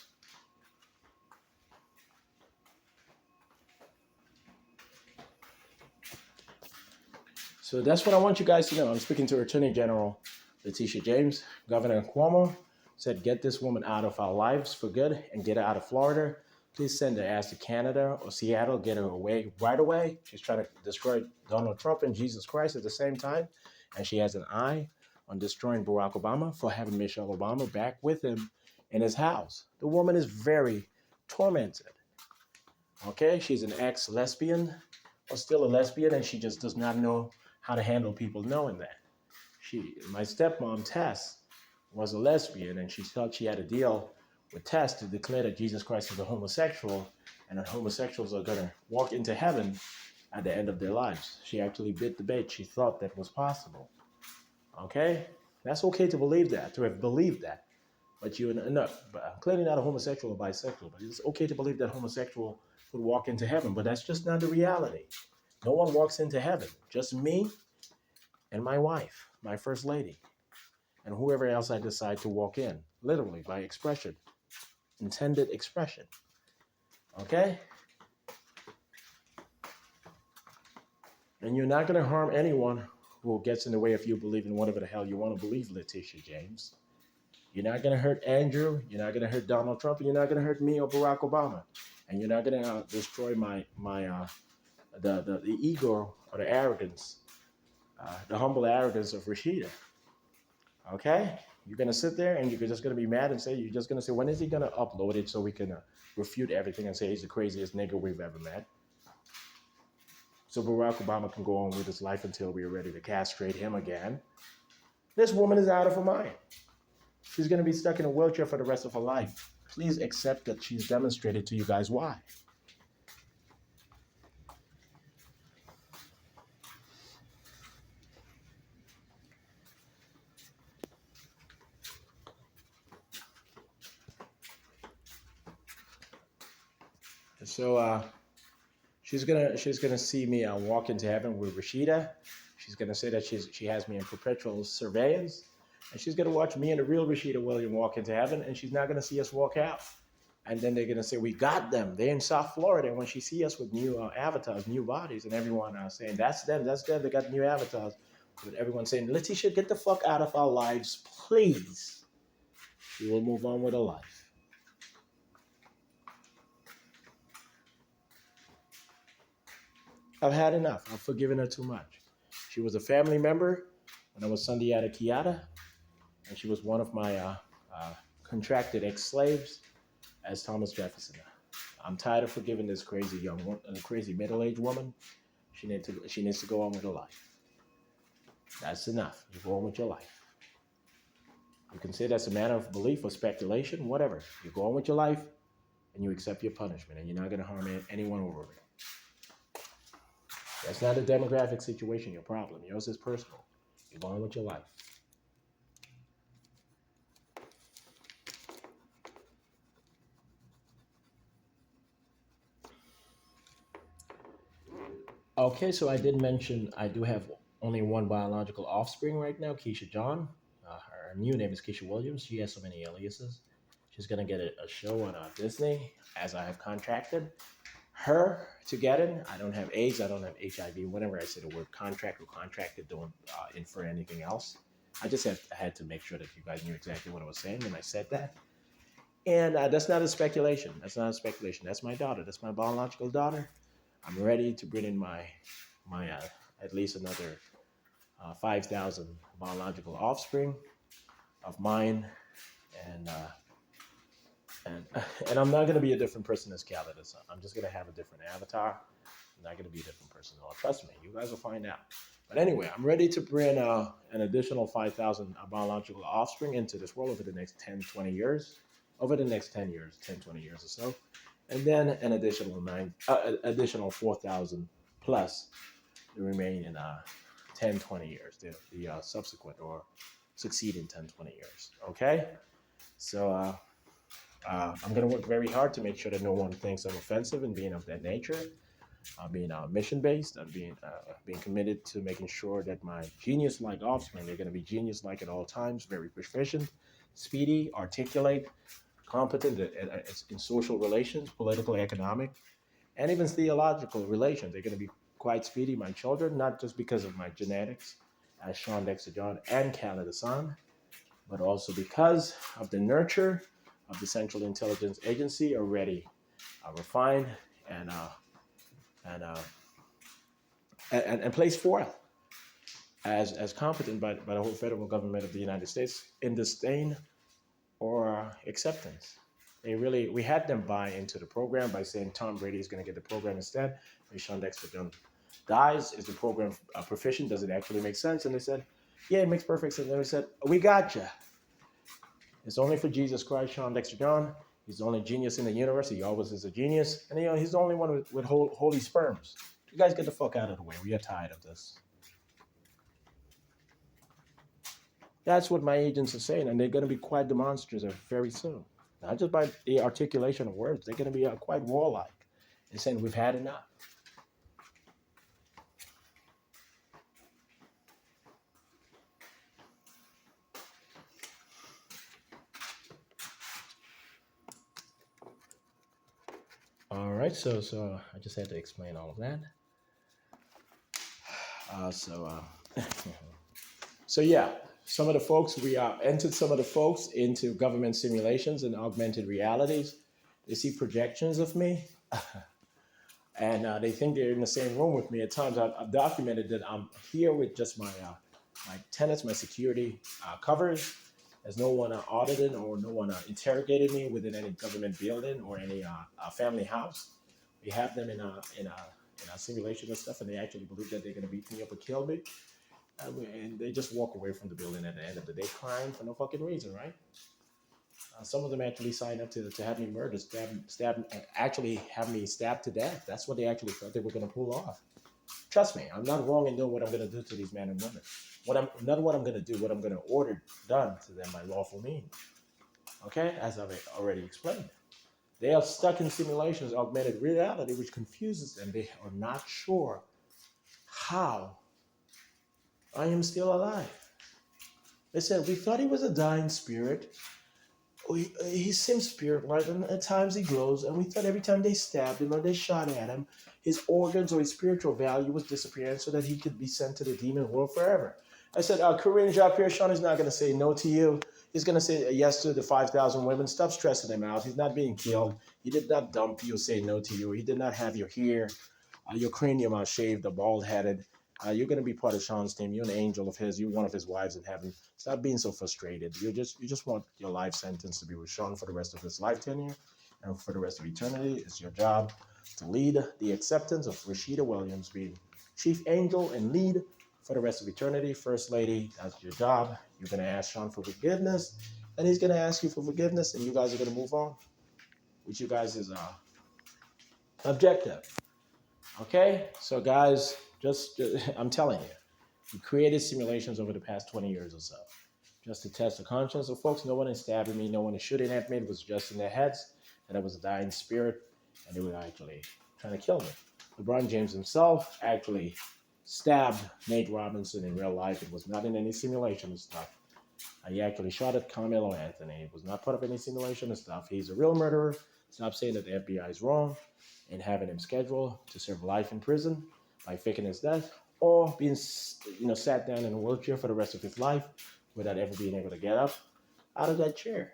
So that's what I want you guys to know. I'm speaking to Attorney General Letitia James. Governor Cuomo said, get this woman out of our lives for good and get her out of Florida. Please send her ass to Canada or Seattle. Get her away right away. She's trying to destroy Donald Trump and Jesus Christ at the same time. And she has an eye on destroying Barack Obama for having Michelle Obama back with him in his house. The woman is very tormented. Okay, she's an ex-lesbian or still a lesbian, and she just does not know how to handle people knowing that. My stepmom, Tess, was a lesbian, and she thought she had a deal with Tess to declare that Jesus Christ is a homosexual, and that homosexuals are going to walk into heaven at the end of their lives. She actually bit the bait. She thought that was possible. Okay? That's okay to believe that, to have believed that. But I'm clearly not a homosexual or bisexual, but it's okay to believe that homosexual would walk into heaven, but that's just not the reality. No one walks into heaven, just me and my wife, my first lady, and whoever else I decide to walk in, literally by expression, intended expression. Okay? And you're not going to harm anyone who gets in the way of you believing whatever the hell you want to believe, Letitia James. You're not going to hurt Andrew. You're not going to hurt Donald Trump. And you're not going to hurt me or Barack Obama. And you're not going to destroy the ego or the arrogance, the humble arrogance of Rashida. Okay? You're going to sit there and you're just going to be mad and you're just going to say, when is he going to upload it so we can refute everything and say he's the craziest nigger we've ever met? So Barack Obama can go on with his life until we're ready to castrate him again. This woman is out of her mind. She's going to be stuck in a wheelchair for the rest of her life. Please accept that she's demonstrated to you guys why. So she's gonna see me walk into heaven with Rashida. She's gonna say that she has me in perpetual surveillance, and she's gonna watch me and the real Rashida Williams walk into heaven, and she's not gonna see us walk out. And then they're gonna say, we got them. They're in South Florida, and when she sees us with new avatars, new bodies, and everyone saying that's them, they got new avatars, with everyone saying, Letitia, get the fuck out of our lives, please. She will move on with her life. I've had enough. I've forgiven her too much. She was a family member when I was Sundiata Kiata, and she was one of my contracted ex-slaves as Thomas Jefferson. I'm tired of forgiving this crazy crazy middle-aged woman. She needs to go on with her life. That's enough. You go on with your life. You can say that's a matter of belief or speculation, whatever. You go on with your life, and you accept your punishment, and you're not going to harm anyone over it. That's not a demographic situation, your problem. Yours is personal. You go on with your life. Okay, so I did mention I do have only one biological offspring right now, Keisha John. Her new name is Keisha Williams. She has so many aliases. She's going to get a show on Disney, as I have contracted her to get in. I don't have AIDS, I don't have HIV. Whenever I say the word contract or contracted, don't infer anything else. I just had to make sure that you guys knew exactly what I was saying when I said that. And that's not a speculation. That's not a speculation. That's my daughter. That's my biological daughter. I'm ready to bring in my my at least another 5,000 biological offspring of mine, and and and I'm not gonna be a different person as Canada. So I'm just gonna have a different avatar. I'm not gonna be a different person at all. Trust me, you guys will find out. But anyway, I'm ready to bring an additional 5,000 biological offspring into this world over the next 10, 20 years. Over the next 10 years, 10, 20 years or so. And then an additional 4,000 plus the remaining 10, 20 years, the subsequent or succeeding 10, 20 years. Okay? So I'm going to work very hard to make sure that no one thinks I'm offensive and being of that nature. Being mission-based, being committed to making sure that my genius-like offspring, they're going to be genius-like at all times, very proficient, speedy, articulate, competent in social relations, political, economic, and even theological relations. They're going to be quite speedy, my children, not just because of my genetics, as Shawn Dexter John and Canada Son, but also because of the nurture of the Central Intelligence Agency, already refined and placed forth as competent by the whole federal government of the United States in disdain or acceptance. We had them buy into the program by saying Tom Brady is going to get the program instead. When Shawn Dexter John dies, is the program proficient? Does it actually make sense? And they said, yeah, it makes perfect sense. And we said, we got you. It's only for Jesus Christ, Shawn Dexter John. He's the only genius in the universe. He always is a genius. And he's the only one with holy sperms. You guys get the fuck out of the way. We are tired of this. That's what my agents are saying, and they're going to be quite demonstrative very soon. Not just by the articulation of words, they're going to be quite warlike and saying, we've had enough. All right, so I just had to explain all of that. So yeah, some of the folks, we entered some of the folks into government simulations and augmented realities. They see projections of me, and they think they're in the same room with me. At times, I've documented that I'm here with just my tenants, my security covers. There's no one audited or no one interrogated me within any government building or any family house. We have them in a simulation and stuff, and they actually believe that they're going to beat me up or kill me. And they just walk away from the building at the end of the day crying for no fucking reason, right? Some of them actually signed up to have me murdered, actually have me stabbed to death. That's what they actually thought they were going to pull off. Trust me, I'm not wrong in doing what I'm going to do to these men and women. What I'm going to do, what I'm going to order done to them by lawful means. Okay, as I've already explained. They are stuck in simulations, augmented reality, which confuses them. They are not sure how I am still alive. They said, we thought he was a dying spirit. He seems spirit-like, and at times he glows, and we thought every time they stabbed him or they shot at him, his organs or his spiritual value was disappearing so that he could be sent to the demon world forever. I said, Korean job here, Shawn is not going to say no to you. He's going to say yes to the 5,000 women. Stop stressing him out. He's not being killed. He did not dump you or say no to you. He did not have your hair, your cranium shaved or bald-headed. You're going to be part of Shawn's team. You're an angel of his. You're one of his wives in heaven. Stop being so frustrated. You just want your life sentence to be with Shawn for the rest of his life tenure and for the rest of eternity. It's your job to lead the acceptance of Rashida Williams being chief angel and lead for the rest of eternity. First lady, that's your job. You're going to ask Shawn for forgiveness, and he's going to ask you for forgiveness, and you guys are going to move on, which you guys is objective. Okay? So guys, I'm telling you, we created simulations over the past 20 years or so just to test the conscience of folks. No one is stabbing me. No one is shooting at me. It was just in their heads that I was a dying spirit, and they were actually trying to kill me. LeBron James himself actually stabbed Nate Robinson in real life. It was not in any simulation and stuff. He actually shot at Carmelo Anthony. It was not part of any simulation and stuff. He's a real murderer. Stop saying that the FBI is wrong in having him scheduled to serve life in prison by faking his death, or being sat down in a wheelchair for the rest of his life without ever being able to get up out of that chair.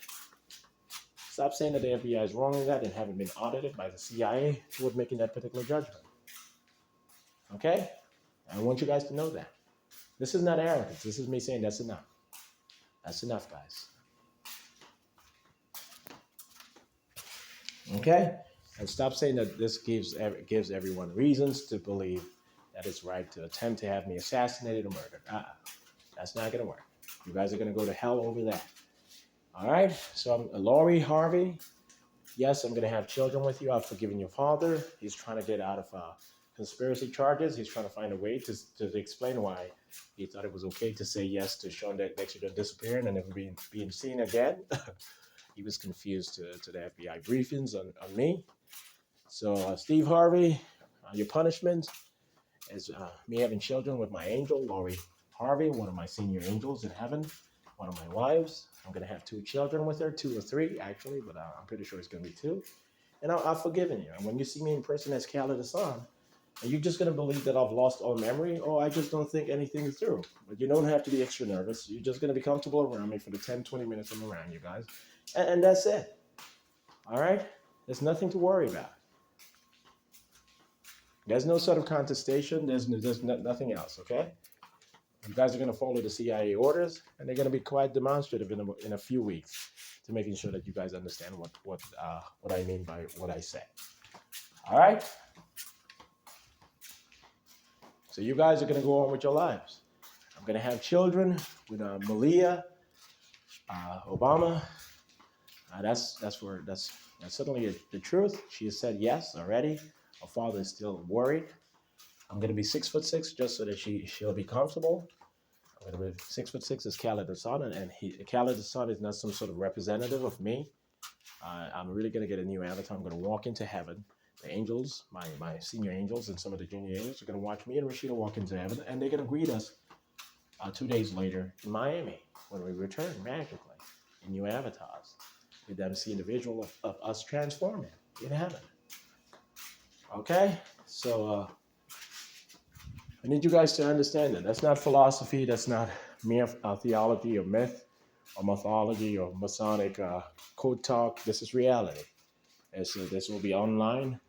Stop saying that the FBI is wrong in that and haven't been audited by the CIA toward making that particular judgment. Okay? I want you guys to know that. This is not arrogance. This is me saying that's enough. That's enough, guys. Okay? And stop saying that this gives everyone reasons to believe that it's right to attempt to have me assassinated or murdered. That's not going to work. You guys are going to go to hell over that. All right? So, Lori Harvey, yes, I'm going to have children with you. I've forgiven your father. He's trying to get out of conspiracy charges. He's trying to find a way to explain why he thought it was okay to say yes to Shawn Dexter John disappearing and never being seen again. He was confused to the FBI briefings on me. So, Steve Harvey, your punishment is me having children with my angel, Lori Harvey, one of my senior angels in heaven, one of my wives. I'm going to have 2 children with her, 2 or 3 actually, but I'm pretty sure it's going to be 2. And I've forgiven you. And when you see me in person as Khaled Hassan, are you just going to believe that I've lost all memory? Oh, I just don't think anything through. But you don't have to be extra nervous. You're just going to be comfortable around me for the 10, 20 minutes I'm around you guys. And that's it. All right? There's nothing to worry about. There's no sort of contestation. There's nothing else, okay? You guys are going to follow the CIA orders, and they're going to be quite demonstrative in a few weeks to making sure that you guys understand what I mean by what I say. All right? So you guys are going to go on with your lives. I'm going to have children with Malia, Obama. That's certainly the truth. She has said yes already. Her father is still worried. I'm going to be 6'6", just so that she'll be comfortable. I'm going to be 6'6" as Khaled Hassan, and Khaled Hassan is not some sort of representative of me. I'm really going to get a new avatar. I'm going to walk into heaven. The angels, my senior angels and some of the junior angels are going to watch me and Rashida walk into heaven, and they're going to greet us 2 days later in Miami when we return magically in new avatars, with them seeing the visual of us transforming in heaven. Okay? So I need you guys to understand that. That's not philosophy. That's not mere theology or myth or mythology or Masonic code talk. This is reality. This will be online.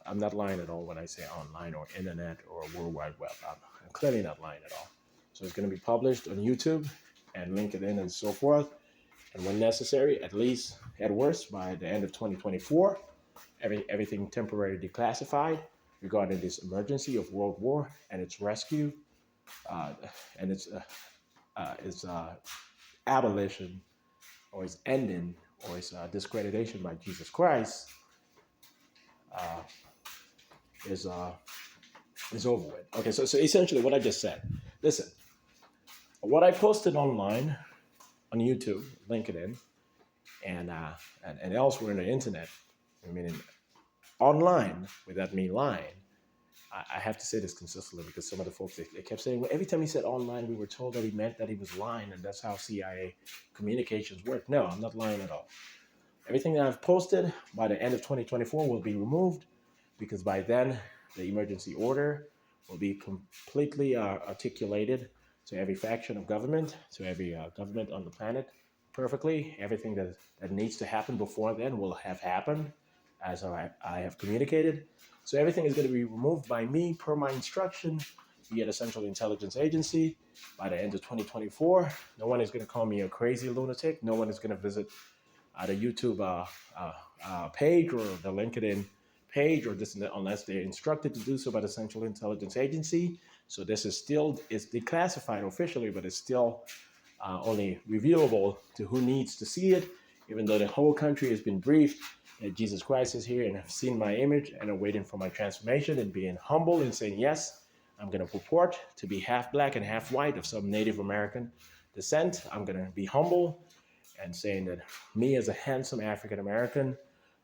I'm not lying at all when I say online or internet or World Wide Web. I'm clearly not lying at all. So it's going to be published on YouTube and LinkedIn and so forth. And when necessary, at least at worst, by the end of 2024, everything temporarily declassified regarding this emergency of World War and its rescue and its abolition or its ending or its discreditation by Jesus Christ is over with. Okay, so essentially what I just said. Listen, what I posted online on YouTube, LinkedIn, and elsewhere on the internet, I mean online, without me lying, I have to say this consistently because some of the folks, they kept saying, well, every time he said online, we were told that he meant that he was lying, and that's how CIA communications work. No, I'm not lying at all. Everything that I've posted by the end of 2024 will be removed because by then the emergency order will be completely articulated to every faction of government, to every government on the planet perfectly. Everything that needs to happen before then will have happened as I have communicated. So everything is going to be removed by me per my instruction via the Central Intelligence Agency by the end of 2024. No one is going to call me a crazy lunatic. No one is going to visit the YouTube page or the LinkedIn page or this unless they're instructed to do so by the Central Intelligence Agency. So this is still, it's declassified officially, but it's still only revealable to who needs to see it, even though the whole country has been briefed that Jesus Christ is here and have seen my image and are waiting for my transformation and being humble and saying, yes, I'm going to purport to be half black and half white of some Native American descent. I'm going to be humble and saying that me as a handsome African American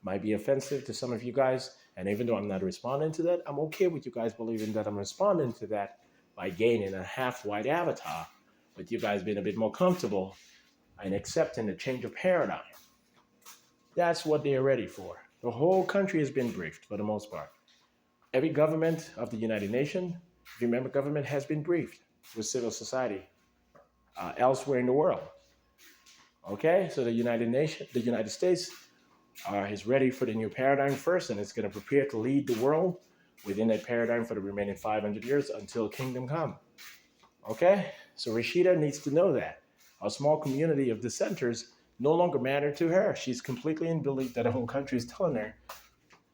might be offensive to some of you guys. And even though I'm not responding to that, I'm okay with you guys believing that I'm responding to that by gaining a half white avatar, with you guys being a bit more comfortable and accepting the change of paradigm. That's what they're ready for. The whole country has been briefed for the most part. Every government of the United Nations, if you remember, government has been briefed with civil society elsewhere in the world. Okay, so the United States is ready for the new paradigm first, and it's going to prepare to lead the world within that paradigm for the remaining 500 years until kingdom come. Okay? So Rashida needs to know that. A small community of dissenters no longer matter to her. She's completely in belief that the whole country is telling her,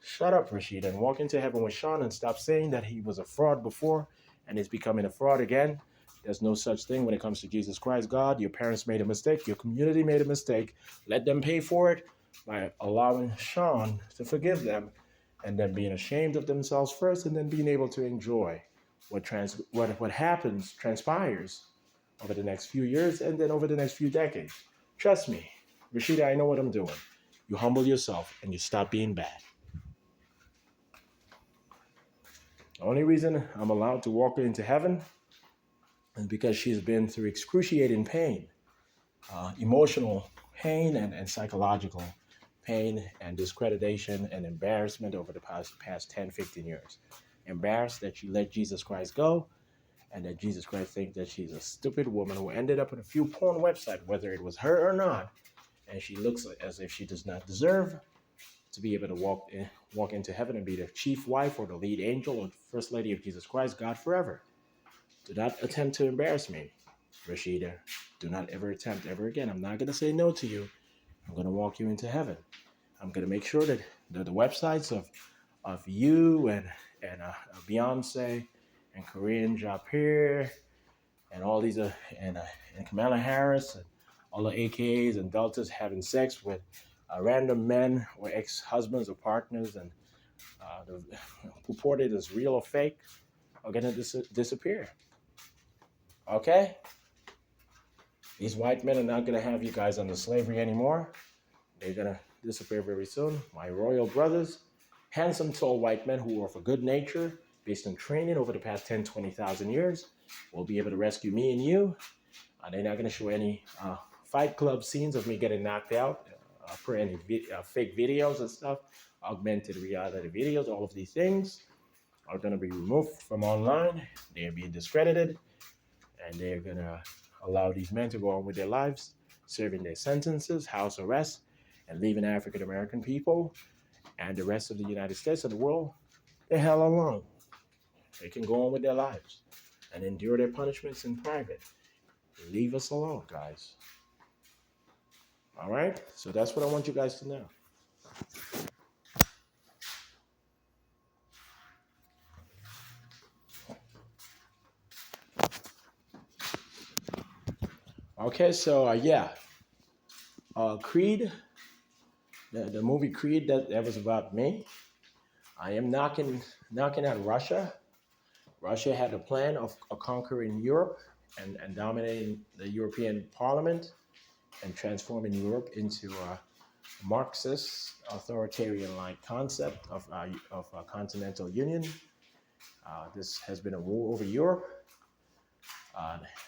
shut up, Rashida, and walk into heaven with Shawn and stop saying that he was a fraud before and is becoming a fraud again. There's no such thing when it comes to Jesus Christ, God. Your parents made a mistake. Your community made a mistake. Let them pay for it by allowing Shawn to forgive them and then being ashamed of themselves first and then being able to enjoy what transpires over the next few years and then over the next few decades. Trust me, Rashida, I know what I'm doing. You humble yourself and you stop being bad. The only reason I'm allowed to walk into heaven is because she's been through excruciating pain, emotional pain and psychological pain and discreditation and embarrassment over the past 10, 15 years. Embarrassed that she let Jesus Christ go and that Jesus Christ thinks that she's a stupid woman who ended up in a few porn websites, whether it was her or not, and she looks as if she does not deserve to be able to walk into heaven and be the chief wife or the lead angel or the first lady of Jesus Christ, God forever. Do not attempt to embarrass me, Rashida. Do not ever attempt ever again. I'm not going to say no to you. I'm going to walk you into heaven. I'm going to make sure that the websites of you and Beyonce and Korean Japir and all these and Kamala Harris and all the AKAs and deltas having sex with random men or ex-husbands or partners and purported as real or fake are going to disappear. Okay? These white men are not going to have you guys under slavery anymore. They're going to disappear very soon. My royal brothers, handsome, tall white men who are for good nature, based on training over the past 10, 20,000 years, will be able to rescue me and you. They're not going to show any Fight Club scenes of me getting knocked out, for any fake videos and stuff, augmented reality videos. All of these things are going to be removed from online. They're being discredited, and they're going to allow these men to go on with their lives, serving their sentences, house arrest, and leaving African American people and the rest of the United States and the world the hell alone. They can go on with their lives and endure their punishments in private. Leave us alone, guys. All right? So that's what I want you guys to know. Okay, so Creed, the movie Creed, that was about me. I am knocking at Russia. Russia had a plan of conquering Europe and dominating the European Parliament and transforming Europe into a Marxist authoritarian-like concept of a continental union. This has been a war over Europe.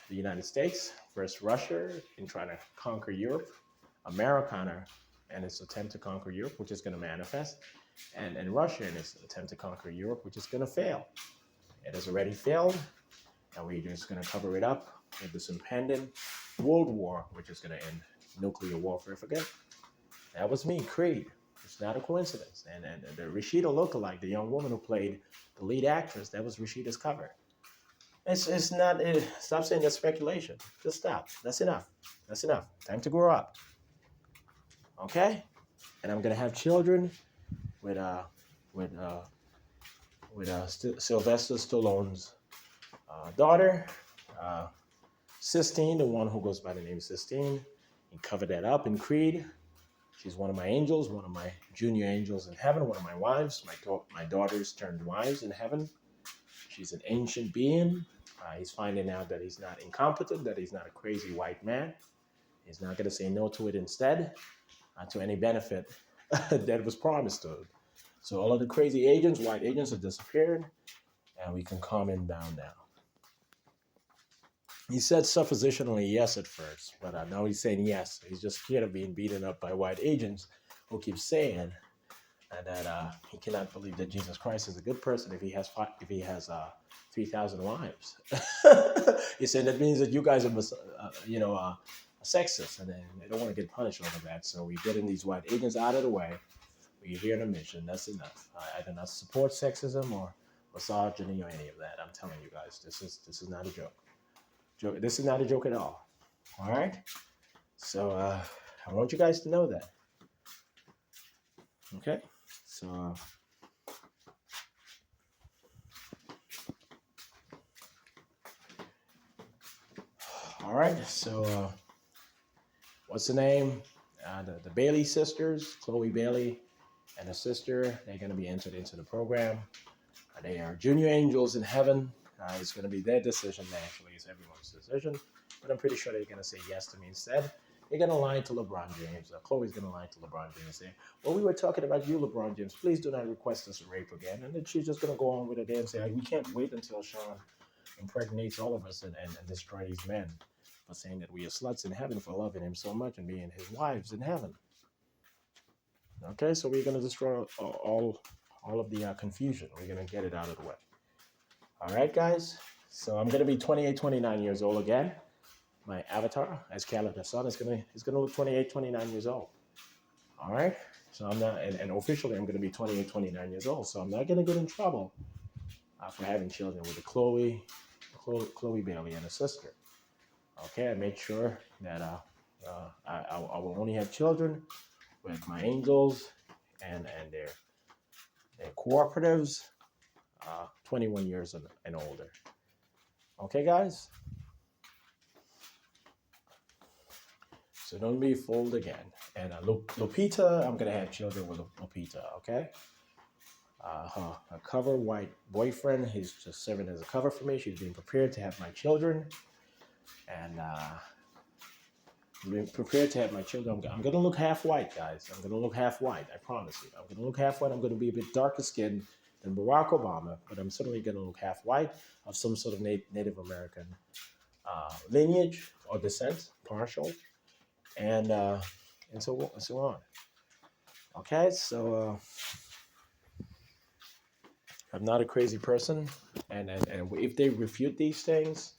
The United States versus Russia in trying to conquer Europe. Americana and its attempt to conquer Europe, which is going to manifest, and Russia in its attempt to conquer Europe, which is going to fail. It has already failed, and we're just going to cover it up with this impending world war, which is going to end nuclear warfare again. That was me, Creed. It's not a coincidence. And the Rashida lookalike, the young woman who played the lead actress, that was Rashida's cover. It's not. Stop saying that's speculation. Just stop. That's enough. That's enough. Time to grow up. Okay? And I'm gonna have children with Sylvester Stallone's daughter, Sistine, the one who goes by the name Sistine. And cover that up in Creed. She's one of my angels, one of my junior angels in heaven, one of my wives. My daughters turned wives in heaven. She's an ancient being. He's finding out that he's not incompetent, that he's not a crazy white man. He's not going to say no to it instead, to any benefit that was promised to him. So all of the crazy agents, white agents, have disappeared, and we can calm him down now. He said suppositionally yes at first, but now he's saying yes. He's just scared of being beaten up by white agents who keep saying that he cannot believe that Jesus Christ is a good person if he has 3,000 wives. He said that means that you guys are sexist, and then they don't want to get punished over that. So we're getting these white agents out of the way. We're here on a mission. That's enough. I do not support sexism or misogyny or any of that. I'm telling you guys, this is not a joke. This is not a joke at all. All right. So I want you guys to know that. Okay. So. All right. So what's the name? The Bailey sisters, Chloe Bailey and her sister. They're going to be entered into the program. They are junior angels in heaven. It's going to be their decision, actually. It's everyone's decision. But I'm pretty sure they're going to say yes to me instead. They're going to lie to LeBron James. Chloe's going to lie to LeBron James and say, well, we were talking about you, LeBron James. Please do not request us a rape again. And then she's just going to go on with it and say, we can't wait until Shawn impregnates all of us and destroy these men for saying that we are sluts in heaven for loving him so much and being his wives in heaven. Okay, so we're going to destroy all of the confusion. We're going to get it out of the way. All right, guys. So I'm going to be 28, 29 years old again. My avatar, as Caleb son, is going to look 28, 29 years old. All right. So I'm not, and officially I'm going to be 28, 29 years old. So I'm not going to get in trouble for having children with a Chloe Bailey and a sister. Okay, I made sure that I will only have children with my angels and their cooperatives, 21 years and older. Okay, guys? So don't be fooled again. And Lupita, I'm going to have children with Lupita, okay? Her cover white boyfriend, he's just serving as a cover for me. She's being prepared to have my children. And being prepared to have my children. I'm going to look half white, guys. I'm going to look half white, I promise you. I'm going to look half white. I'm going to be a bit darker skinned than Barack Obama, but I'm certainly going to look half white, of some sort of Native American lineage or descent, partial, and so on. Okay, so I'm not a crazy person, and if they refute these things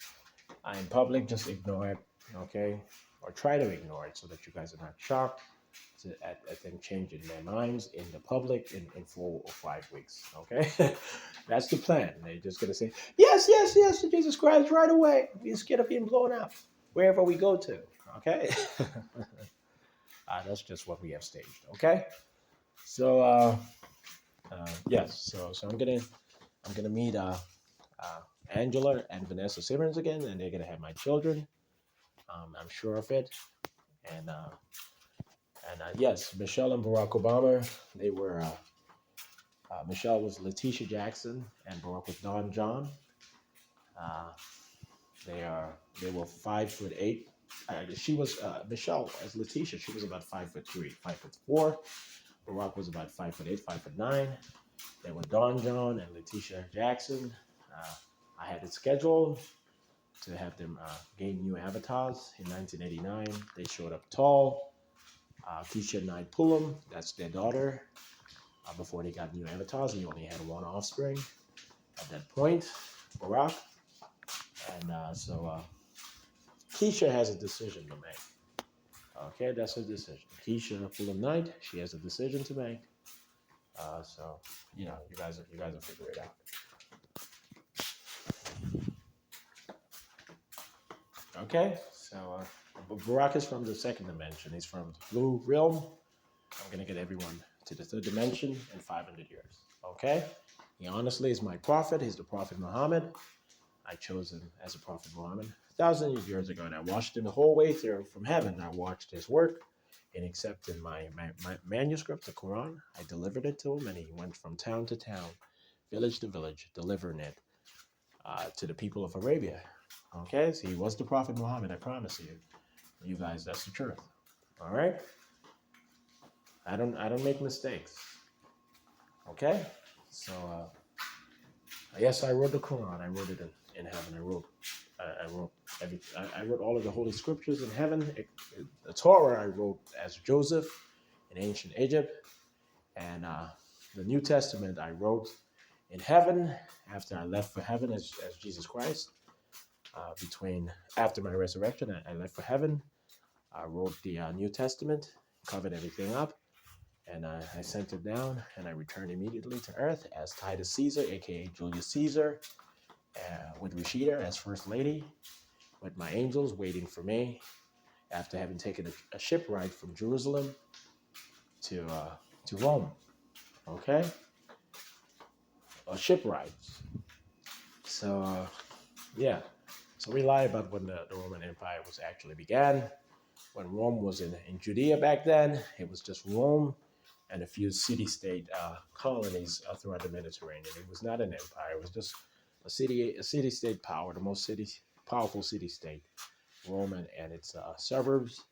in public, just ignore it, okay, or try to ignore it so that you guys are not shocked at them changing their minds in the public in 4 or 5 weeks. Okay, that's the plan. They're just gonna say yes to Jesus Christ right away. We're scared of being blown up wherever we go to. Okay, that's just what we have staged. Okay, so yes, so I'm gonna meet Angela and Vanessa Simmons again, and they're gonna have my children. I'm sure of it, and. Yes, Michelle and Barack Obama, they were, Michelle was Letitia Jackson and Barack was Don John. They were 5'8". She was, Michelle as Letitia, she was about 5'3", 5'4". Barack was about 5'8", 5'9". They were Don John and Letitia Jackson. I had it scheduled to have them gain new avatars in 1989. They showed up tall. Keisha and I Pullum, that's their daughter, before they got new avatars. He only had one offspring at that point, Barack. And so Keisha has a decision to make. Okay, that's her decision. Keisha Pullum Knight, she has a decision to make. So, you guys will figure it out. Okay, so Barack is from the second dimension. He's from the blue realm. I'm going to get everyone to the third dimension in 500 years. Okay? He honestly is my prophet. He's the Prophet Muhammad. I chose him as a Prophet Muhammad 1,000 years ago, and I watched him the whole way through from heaven. I watched his work and accepted my manuscript, the Quran. I delivered it to him, and he went from town to town, village to village, delivering it to the people of Arabia. Okay? So he was the Prophet Muhammad, I promise you. You guys, that's the truth. All right? I don't make mistakes. Okay? So yes, I wrote the Quran. I wrote it in heaven. I wrote all of the holy scriptures in heaven. The Torah I wrote as Joseph in ancient Egypt, and the New Testament I wrote in heaven after I left for heaven as Jesus Christ. After my resurrection, I left for heaven. I wrote the New Testament, covered everything up, And I sent it down, and I returned immediately to Earth as Titus Caesar, aka Julius Caesar, with Rashida as First Lady, with my angels waiting for me after having taken a ship ride from Jerusalem to Rome. Okay, a ship ride. So yeah, so we lie about when the Roman Empire was actually began. When Rome was in Judea back then, it was just Rome and a few city-state colonies throughout the Mediterranean. It was not an empire. It was just a city-state power, the most powerful city-state, Rome and its suburbs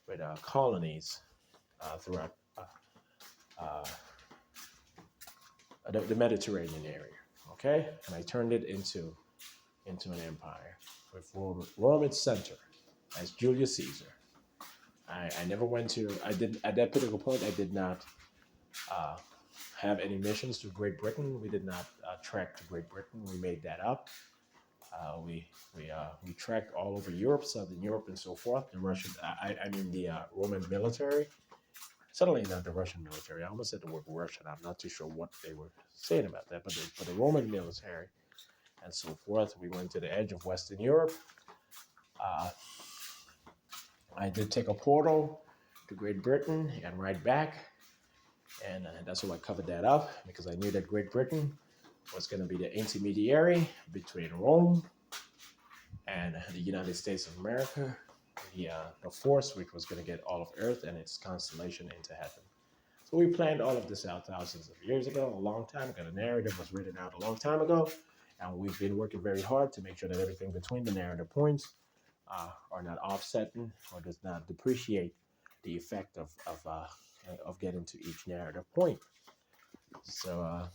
with colonies throughout uh, the Mediterranean area. Okay, and I turned it into an empire with Rome its center as Julius Caesar. I never went to. I did at that particular point. I did not uh, have any missions to Great Britain. We did not trek to Great Britain. We made that up. We trekked all over Europe, Southern Europe, and so forth. The Russian, I mean the Roman military. Certainly not the Russian military. I almost said the word Russian. I'm not too sure what they were saying about that, but the Roman military and so forth. We went to the edge of Western Europe. I did take a portal to Great Britain and right back. And that's why I covered that up, because I knew that Great Britain was going to be the intermediary between Rome and the United States of America, the force which was going to get all of Earth and its constellation into heaven. So we planned all of this out thousands of years ago, a long time ago. The narrative was written out a long time ago, and we've been working very hard to make sure that everything between the narrative points are not offsetting or does not depreciate the effect of getting to each narrative point. So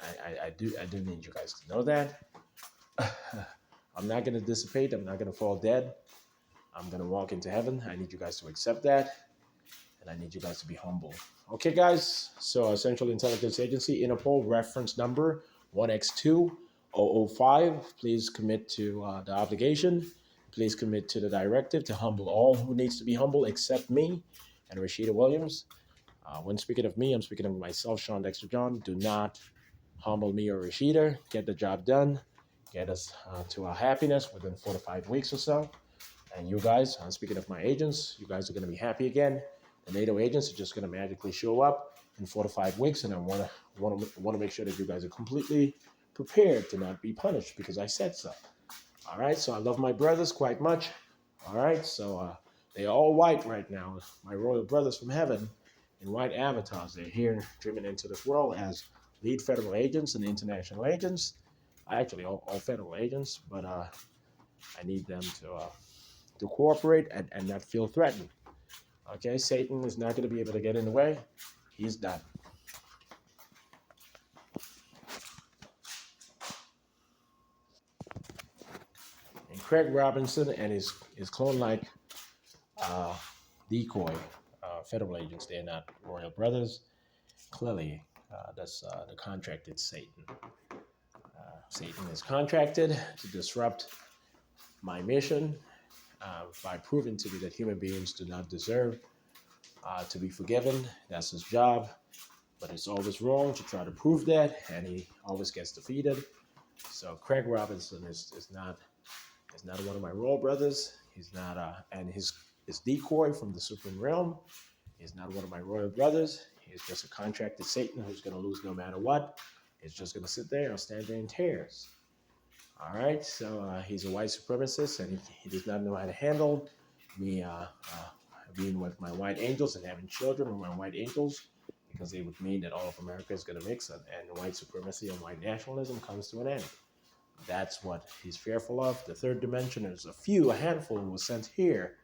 I do need you guys to know that. I'm not going to dissipate. I'm not going to fall dead. I'm going to walk into heaven. I need you guys to accept that. And I need you guys to be humble. Okay, guys. So Central Intelligence Agency, Interpol, reference number 1X2005. Please commit to the obligation. Please commit to the directive to humble all who needs to be humble except me and Rashida Williams. When speaking of me, I'm speaking of myself, Shawn Dexter John. Do not humble me or Rashida. Get the job done. Get us to our happiness within 4 to 5 weeks or so. And you guys, I'm speaking of my agents, you guys are going to be happy again. The NATO agents are just going to magically show up in 4 to 5 weeks, and I want to make sure that you guys are completely prepared to not be punished because I said so. All right, so I love my brothers quite much. All right, so they're all white right now. My royal brothers from heaven in white avatars. They're here dreaming into this world as lead federal agents and international agents. Actually, all federal agents, but I need them to cooperate and not feel threatened. Okay, Satan is not going to be able to get in the way. He's done. And Craig Robinson and his clone-like decoy federal agents, they're not royal brothers. Clearly, that's the contracted Satan. Satan is contracted to disrupt my mission by proving to me that human beings do not deserve to be forgiven. That's his job. But it's always wrong to try to prove that, and he always gets defeated. So Craig Robinson is not one of my royal brothers. He's not, and his decoy from the Supreme Realm is not one of my royal brothers. He's just a contracted Satan who's going to lose no matter what. He's just going to sit there and stand there in tears. All right, so he's a white supremacist, and he does not know how to handle me being with my white angels and having children with my white angels, because it would mean that all of America is going to mix, and white supremacy and white nationalism comes to an end. That's what he's fearful of. The third dimension is a handful who was sent here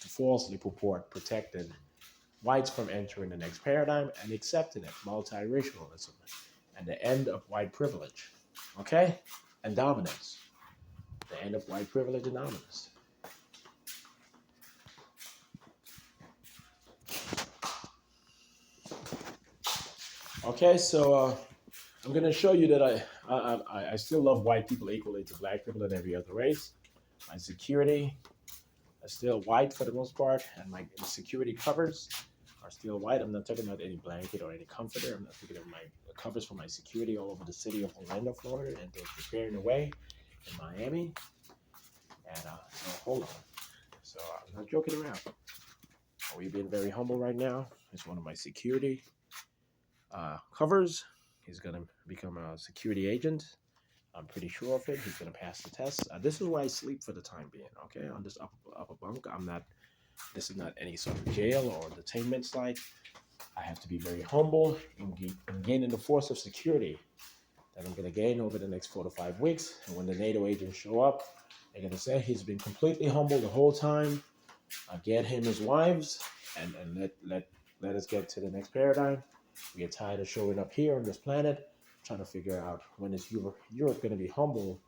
to falsely purport protected whites from entering the next paradigm and accepting it, multiracialism, and the end of white privilege, okay? And dominance. The end of white privilege and dominance. Okay, so I'm going to show you that I still love white people equally to black people and every other race. My security is still white for the most part, and my security covers are still white. I'm not talking about any blanket or any comforter. I'm not talking about my covers for my security all over the city of Orlando, Florida, and those preparing the way in Miami. And so hold on. So I'm not joking around. We've been very humble right now. It's one of my security covers. He's gonna become a security agent. I'm pretty sure of it. He's gonna pass the test. This is where I sleep for the time being. Okay, on this upper bunk. I'm not. This is not any sort of jail or detainment site. I have to be very humble in gaining the force of security that I'm gonna gain over the next 4 to 5 weeks. And when the NATO agents show up, they're gonna say he's been completely humble the whole time. Get him his wives, and let us get to the next paradigm. We get tired of showing up here on this planet, trying to figure out when is Europe going to be humble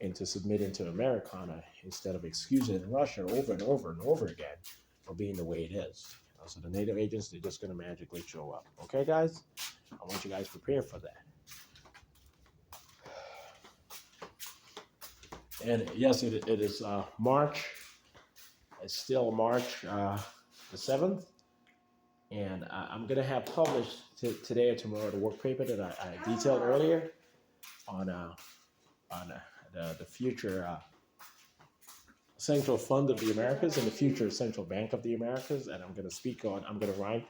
into submitting to Americana instead of excusing Russia over and over and over again for being the way it is. So the NATO agents, they're just going to magically show up. Okay, guys? I want you guys prepared for that. And yes, it is March. It's still March the 7th. And I'm going to have published today or tomorrow the work paper that I detailed earlier on the future Central Fund of the Americas and the future Central Bank of the Americas. And I'm going to write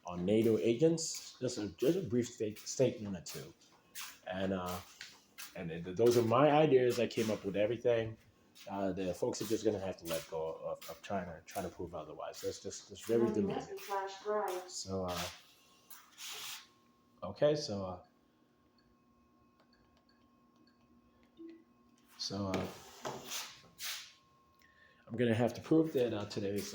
on NATO agents, just a brief statement or two. And those are my ideas. I came up with everything. The folks are just going to have to let go of trying to prove otherwise. That's just very demeaning. So, okay, so I'm going to have to prove that today's,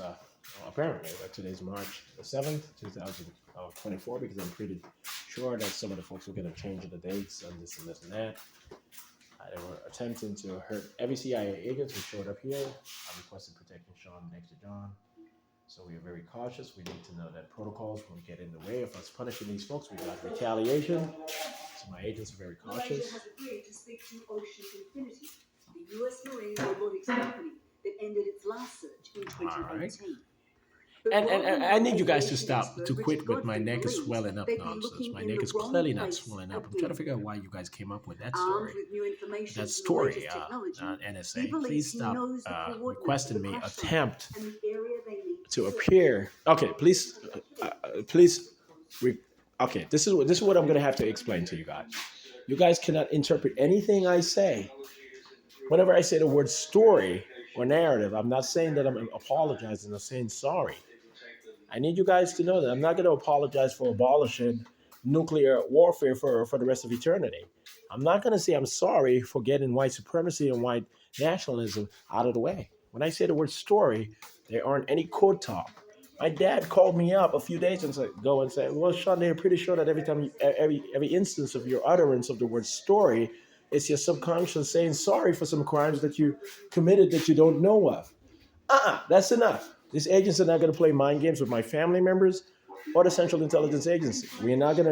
apparently, that today's March the 7th, 2024, because I'm pretty sure that some of the folks are going to change the dates and this and that. They were attempting to hurt every CIA agent who showed up here. I requested protecting Shawn Dexter John. So we are very cautious. We need to know that protocols won't get in the way of us punishing these folks. We got retaliation. So my agents are very cautious. Has agreed to speak to Ocean Infinity, the US Marine robotics company that ended its last search in 2018. Right. And I need you guys to stop, to quit with my neck is swelling up nonsense. My neck is clearly not swelling up. I'm trying to figure out why you guys came up with that story. NSA, please stop requesting me attempt to appear. Okay, please, okay, this is what I'm going to have to explain to you guys. You guys cannot interpret anything I say. Whenever I say the word story or narrative, I'm not saying that I'm apologizing. I'm saying sorry. I need you guys to know that I'm not going to apologize for abolishing nuclear warfare for the rest of eternity. I'm not going to say I'm sorry for getting white supremacy and white nationalism out of the way. When I say the word story, there aren't any code talk. My dad called me up a few days ago and said, well, Shawn, they're pretty sure that every instance of your utterance of the word story, it's your subconscious saying sorry for some crimes that you committed that you don't know of. That's enough. These agents are not going to play mind games with my family members or the Central Intelligence Agency. We're not going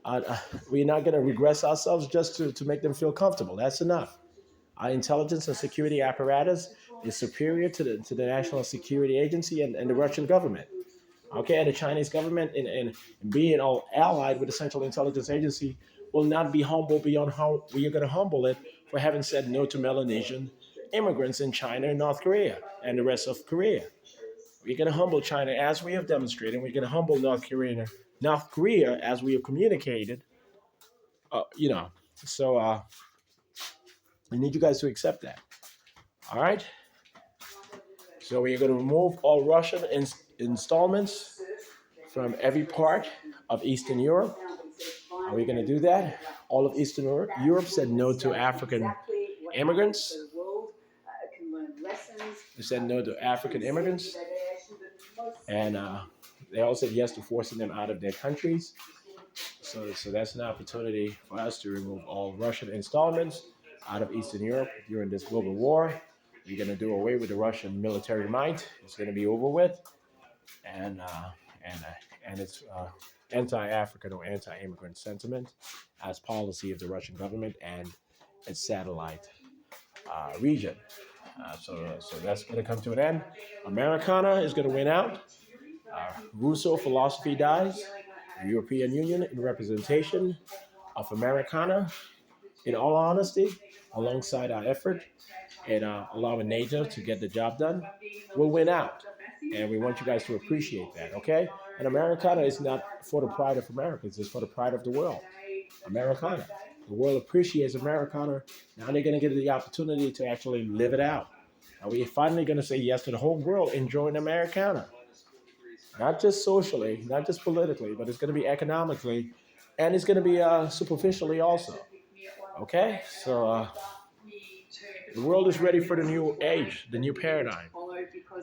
to regress ourselves just to make them feel comfortable. That's enough. Our intelligence and security apparatus is superior to the National Security Agency and the Russian government. Okay, and the Chinese government and being all allied with the Central Intelligence Agency will not be humble beyond how we are going to humble it for having said no to Melanesian immigrants in China and North Korea and the rest of Korea. We're going to humble China as we have demonstrated. We're going to humble North Korea as we have communicated. So I need you guys to accept that. All right. So we are going to remove all Russian installments from every part of Eastern Europe. Are we going to do that? All of Eastern Europe said no to African immigrants. They said no to African immigrants. And they all said yes to forcing them out of their countries. So that's an opportunity for us to remove all Russian installments out of Eastern Europe during this global war. We're going to do away with the Russian military might. It's going to be over with. And it's anti-African or anti-immigrant sentiment as policy of the Russian government and its satellite region. So that's going to come to an end. Americana is going to win out. Rousseau philosophy dies. The European Union in representation of Americana, in all honesty, alongside our effort and allowing NATO to get the job done, will win out. And we want you guys to appreciate that, okay? And Americana is not for the pride of America, it's just for the pride of the world. Americana. The world appreciates Americana. Now they're going to get the opportunity to actually live it out. Now we're finally going to say yes to the whole world enjoying Americana. Not just socially, not just politically, but it's going to be economically, and it's going to be superficially also. Okay? So the world is ready for the new age, the new paradigm,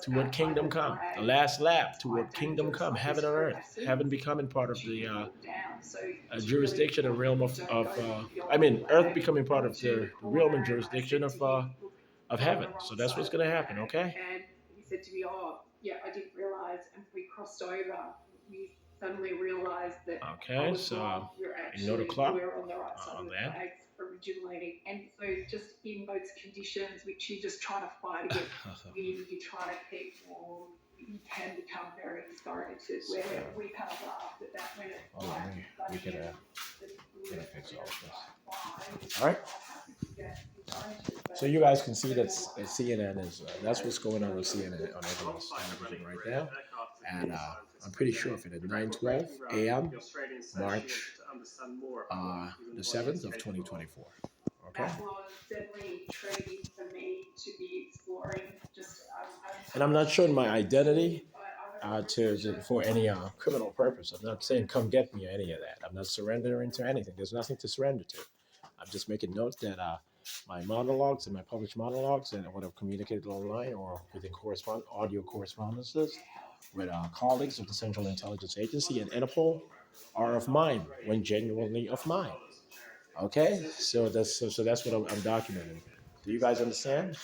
toward kingdom come, the last lap toward kingdom come, heaven and earth, heaven becoming part of the jurisdiction and realm of earth becoming part of the realm and jurisdiction of heaven. So that's what's going to happen, okay? And he said to me, "Oh, yeah, I didn't realize." And we crossed over. We suddenly realized that. Okay, so you know the clock we're on the right side on of the that. flags originating, and so just in those conditions which you just try to fight against, you try to keep warm. You can become very disoriented. Where we kind of laughed at that when it's we could fix all of this. All right. So you guys can see that CNN is that's what's going on with CNN on everyone's television right now, and I'm pretty sure for the 9:12 a.m. March the 7th of 2024. Okay. That was definitely intriguing for me to be exploring. And I'm not showing my identity for any criminal purpose. I'm not saying come get me or any of that. I'm not surrendering to anything. There's nothing to surrender to. I'm just making notes that my monologues and my published monologues and what I've communicated online or within audio correspondences with colleagues of the Central Intelligence Agency and INTERPOL are of mine when genuinely of mine. Okay, so that's what I'm documenting. Do you guys understand?